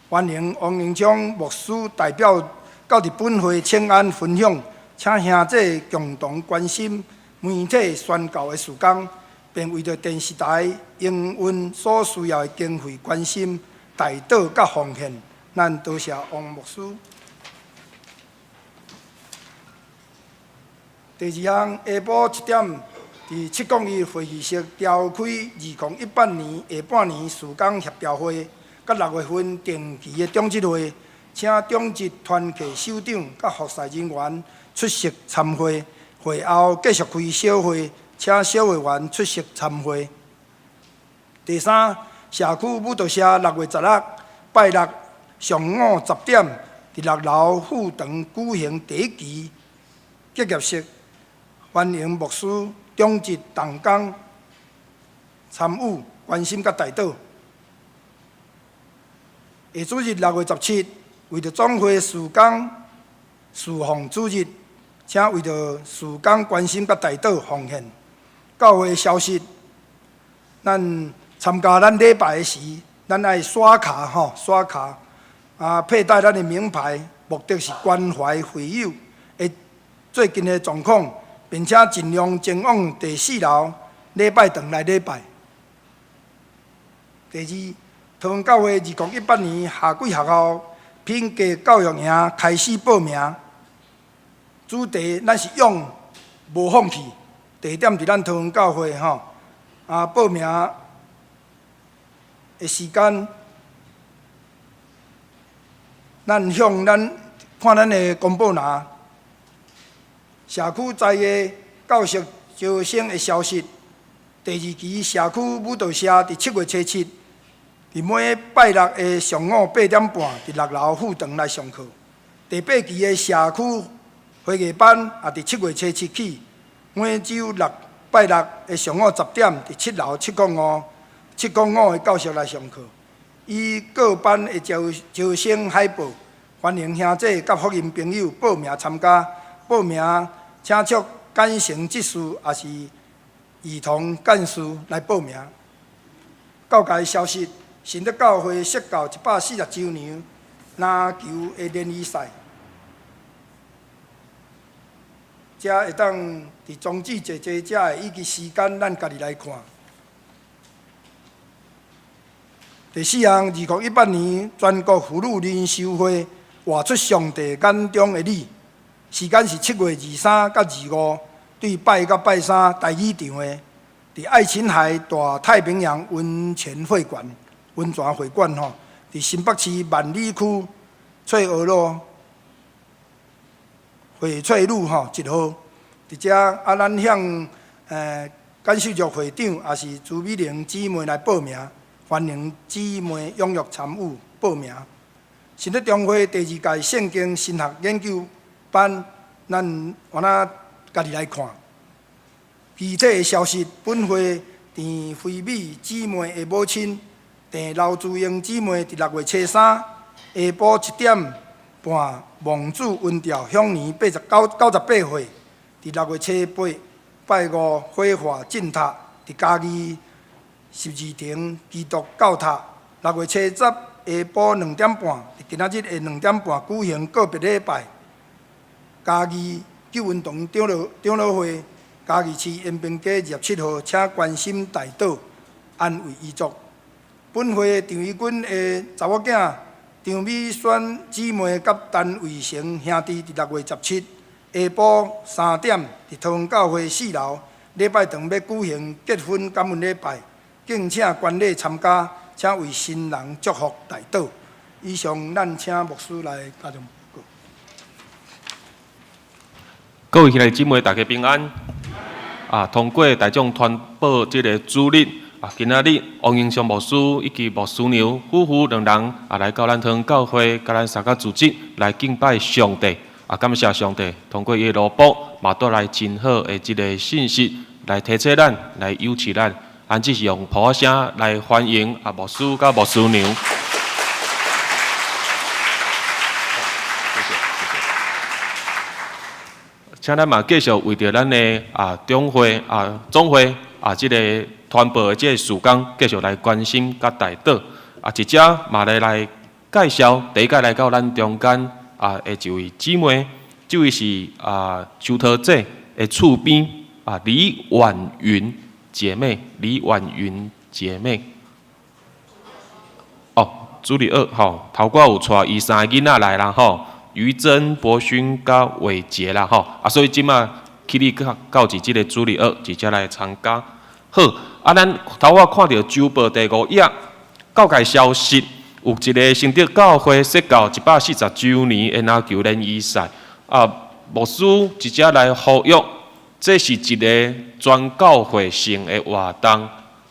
欢迎王永昌牧师代表到伫本会请安分享，请兄弟共同关心媒体宣教的事工。并为着电视台营运所需要的经费关心代祷甲奉献，咱多谢王牧师。第2项，下晡1点，伫7公里会议室召开2018年下半年事工协调会，甲6月份定期的中执会，请中执团契首长甲服侍人员出席参会。会后继续开小会。请小会员出席参会。第3，社区舞蹈社6月10日拜六上午10点，伫6楼副堂举行第1期结业式，欢迎牧师、中职同工参与关心甲代祷。下主日6月17日，为着总会事工事奉主日，请为着事工关心甲代祷奉献。教会消息，咱参加咱礼拜的时，咱爱刷卡刷卡佩戴咱的名牌，目的是关怀会友的最近的状况，并且尽量前往第4楼礼拜堂来礼拜。第2，桃园教会2018年夏季学校品格教育营开始报名，主题咱是勇无放弃。地点伫咱桃园教会报名的时间，咱向看咱的公布栏，社区在的教师招生的消息。第2期社区舞蹈社伫7月7日，伫每拜六的上午8点半，伫6楼副堂来上课。第8期的社区花艺班也伫7月7日起。每周拜六的上午10点，伫7楼705的教室来上课。以各班的招生海报，欢迎兄弟甲福音朋友报名参加。报名请出简成执事，也是儿童干事来报名。教界消息：新德教会设教140周年篮球的联谊赛。遮会当伫宗旨坐遮的以及时间，咱家己来看。第4项，2018年全国妇女灵修会活出上帝眼中的你，时间是7月23到25，对拜1到拜3第2场的，伫爱琴海大太平洋温泉会馆伫新北市万里区翠娥路。翡翠路1号，伫遮咱向感受局会长也是朱美玲姊妹来报名，欢迎姊妹踊跃参与报名。新德中会第2届圣经神学研究班，咱原仔家己来看。具体的消息，本会田惠美姊妹的母亲田刘珠英姊妹伫6月初3下晡1点半，蒙主温调享年98岁，伫6月初8拜5火化进塔，伫嘉义12亭基督教塔。6月初10下晡2点半，今仔日下2点半举行告别礼拜。嘉义救运动长老会嘉义市延平街27号，请关心大岛，安慰遗族。本会张义军的查某囝张美萱姊妹甲陈卫成兄弟，伫6月17下晡3点，伫桃园教会4楼礼拜堂要举行结婚感恩礼拜，敬请观礼参加，请为新人祝福大岛。以上，咱请牧师来加强报告。各位兄弟姊妹，大家平安。通过大众传播这个主日今仔日王英祥牧师以及牧师娘夫妇两人来到咱桃园教会，甲咱三个组织来敬拜上帝。感谢上帝，通过耶罗卜嘛带来真好的这个信息，来提醒咱，来邀请咱，咱只是用普话声来欢迎牧师甲牧师娘。请咱嘛继续为着咱的总会这个传播的这个事工，继续来关心甲带导。一只嘛来介绍，第一个来到咱中间的一位姊妹，这位是邱桃姐的厝边李婉云姐妹，李婉云姐妹。主日2吼，头寡有带伊3个囡仔来啦吼。于真、博勋、甲伟杰啦吼，所以即马去你到至即个主日2，直接来参加。好，咱头仔看到周报第5页，教界消息有一个承德教会设教140周年的篮球联谊赛。牧师直接来呼吁，这是一个全教会性的活动，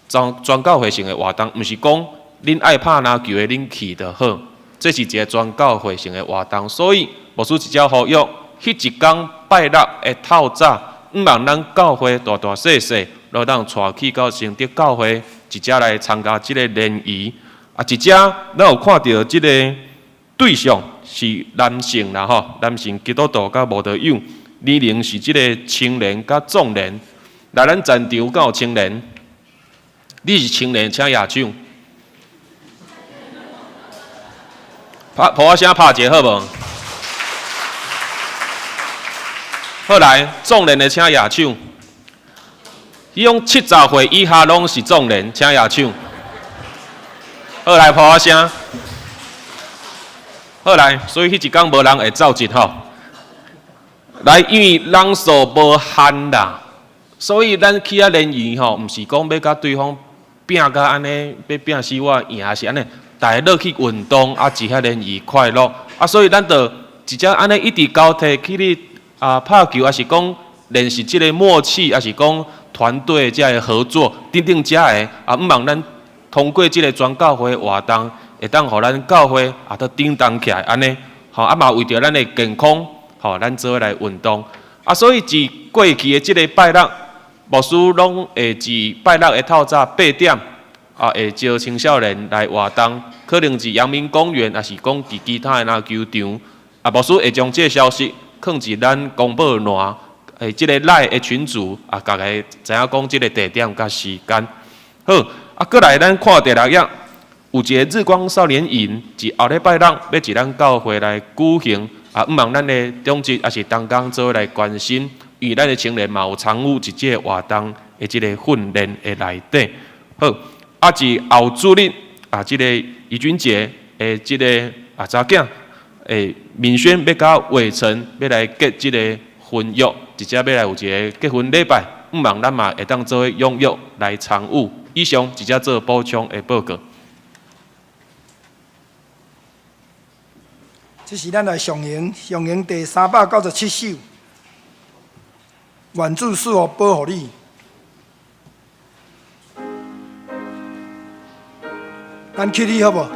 全教会性的活动，毋是讲恁爱拍篮球的恁去就好。这是一个全教会性的活动，所以牧师直接呼吁，迄一天拜六的透早，毋望咱教会大大小小，都当带去到承德教会，直接来参加这个联谊。一只咱有看到这个对象是男性啦吼，男性基督徒甲无得有，年龄是这个青年甲壮年。来，咱战场敢有青年？你是青年，请举手。普我声拍者好无？好来，壮年的请举手。伊用70岁以下拢是壮年，请举手。好来，普我声。好来，所以迄一天无人会走进吼。来，因为人数无限啦，所以咱去联谊吼，毋是讲要甲对方拼甲安尼，要拼死我赢，还是安尼。大家落去运动一遐联谊快乐所以咱就直接安尼一直交替去你拍球，还是讲练习即个默契，还是讲团队遮个合作，等等遮个毋望咱通过即个全教会活动，会当互咱教会都顶当起来安尼嘛为着咱的健康咱做伙来运动所以自过去的即个拜六，牧师拢会自拜六的透早8点。会招青少年来活动，可能是阳明公园，也是讲伫其他的篮球场。牧师会将这个消息放伫咱公报栏，即个赖的群组大家知影讲即个地点甲时间。好，过来咱看第6页，有一个日光少年营，是后礼拜六要伫咱教会来举行。毋望咱的中职也是同工做来关心，因为咱的青年嘛有参与一即个活动的即个训练的内底。好。是后主日即个怡君节的即个查囝民轩要甲伟成要来结即个婚约，直接要来有一个结婚礼拜，毋望咱嘛会当做伙踊跃来参与。以上直接做补充的报告。这是咱来上映第397首，愿主赐我保护你。咱去你好不好？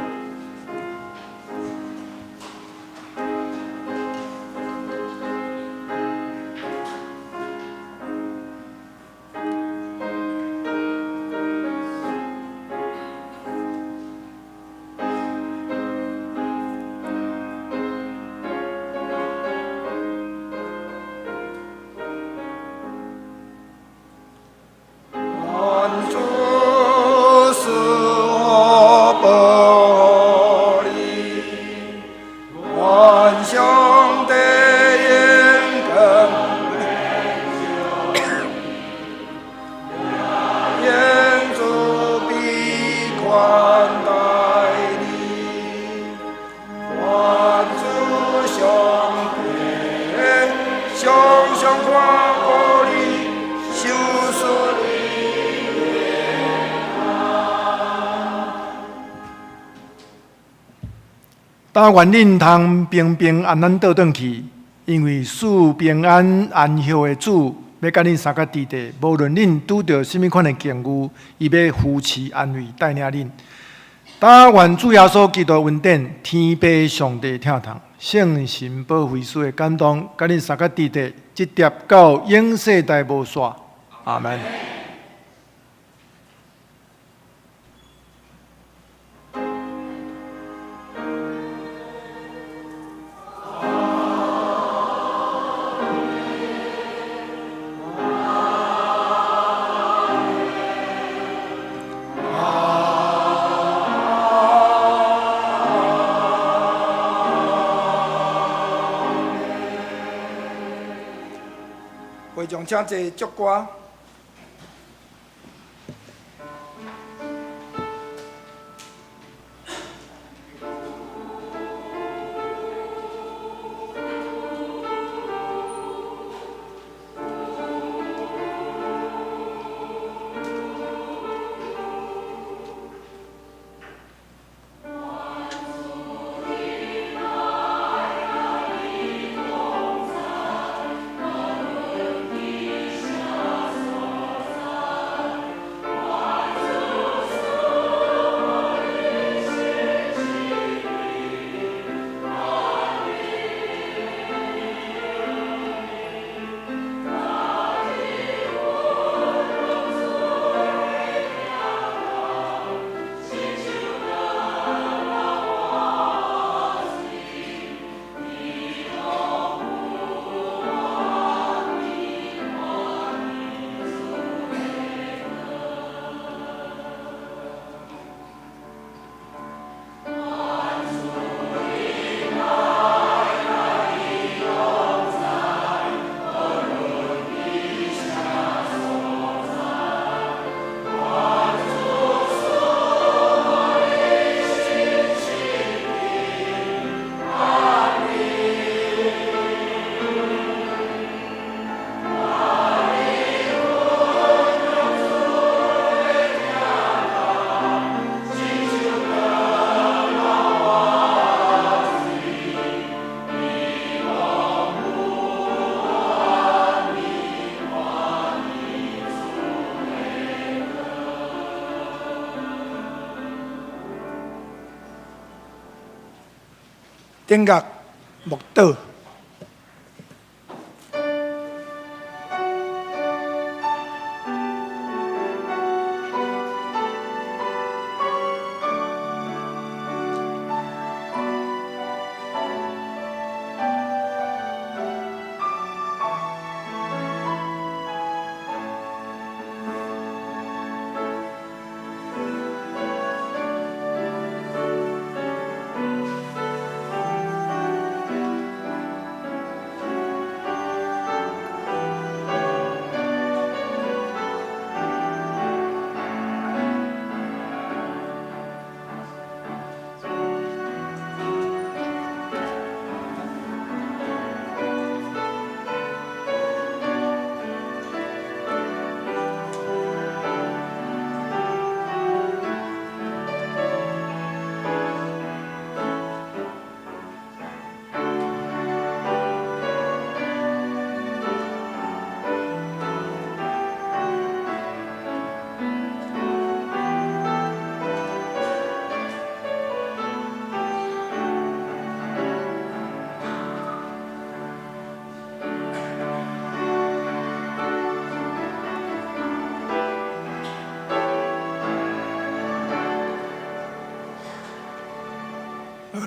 愿待你，愿主上帝，常常看顾你，受顺但愿恁通平平安安倒转去，因为赐平安安息的主要甲恁三个伫地，无论恁拄着甚物款的境遇，伊要扶持安慰带领恁。但愿主耶稣基督的恩典、天父上帝疼痛、圣神保惠师的感动，甲恁三个伫地，直接到永世代无煞。阿门。会众请坐祝歌。音乐木岛。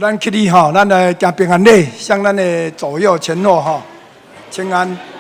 咱起立吼，咱来行平安礼，向咱的左右前后吼，请安。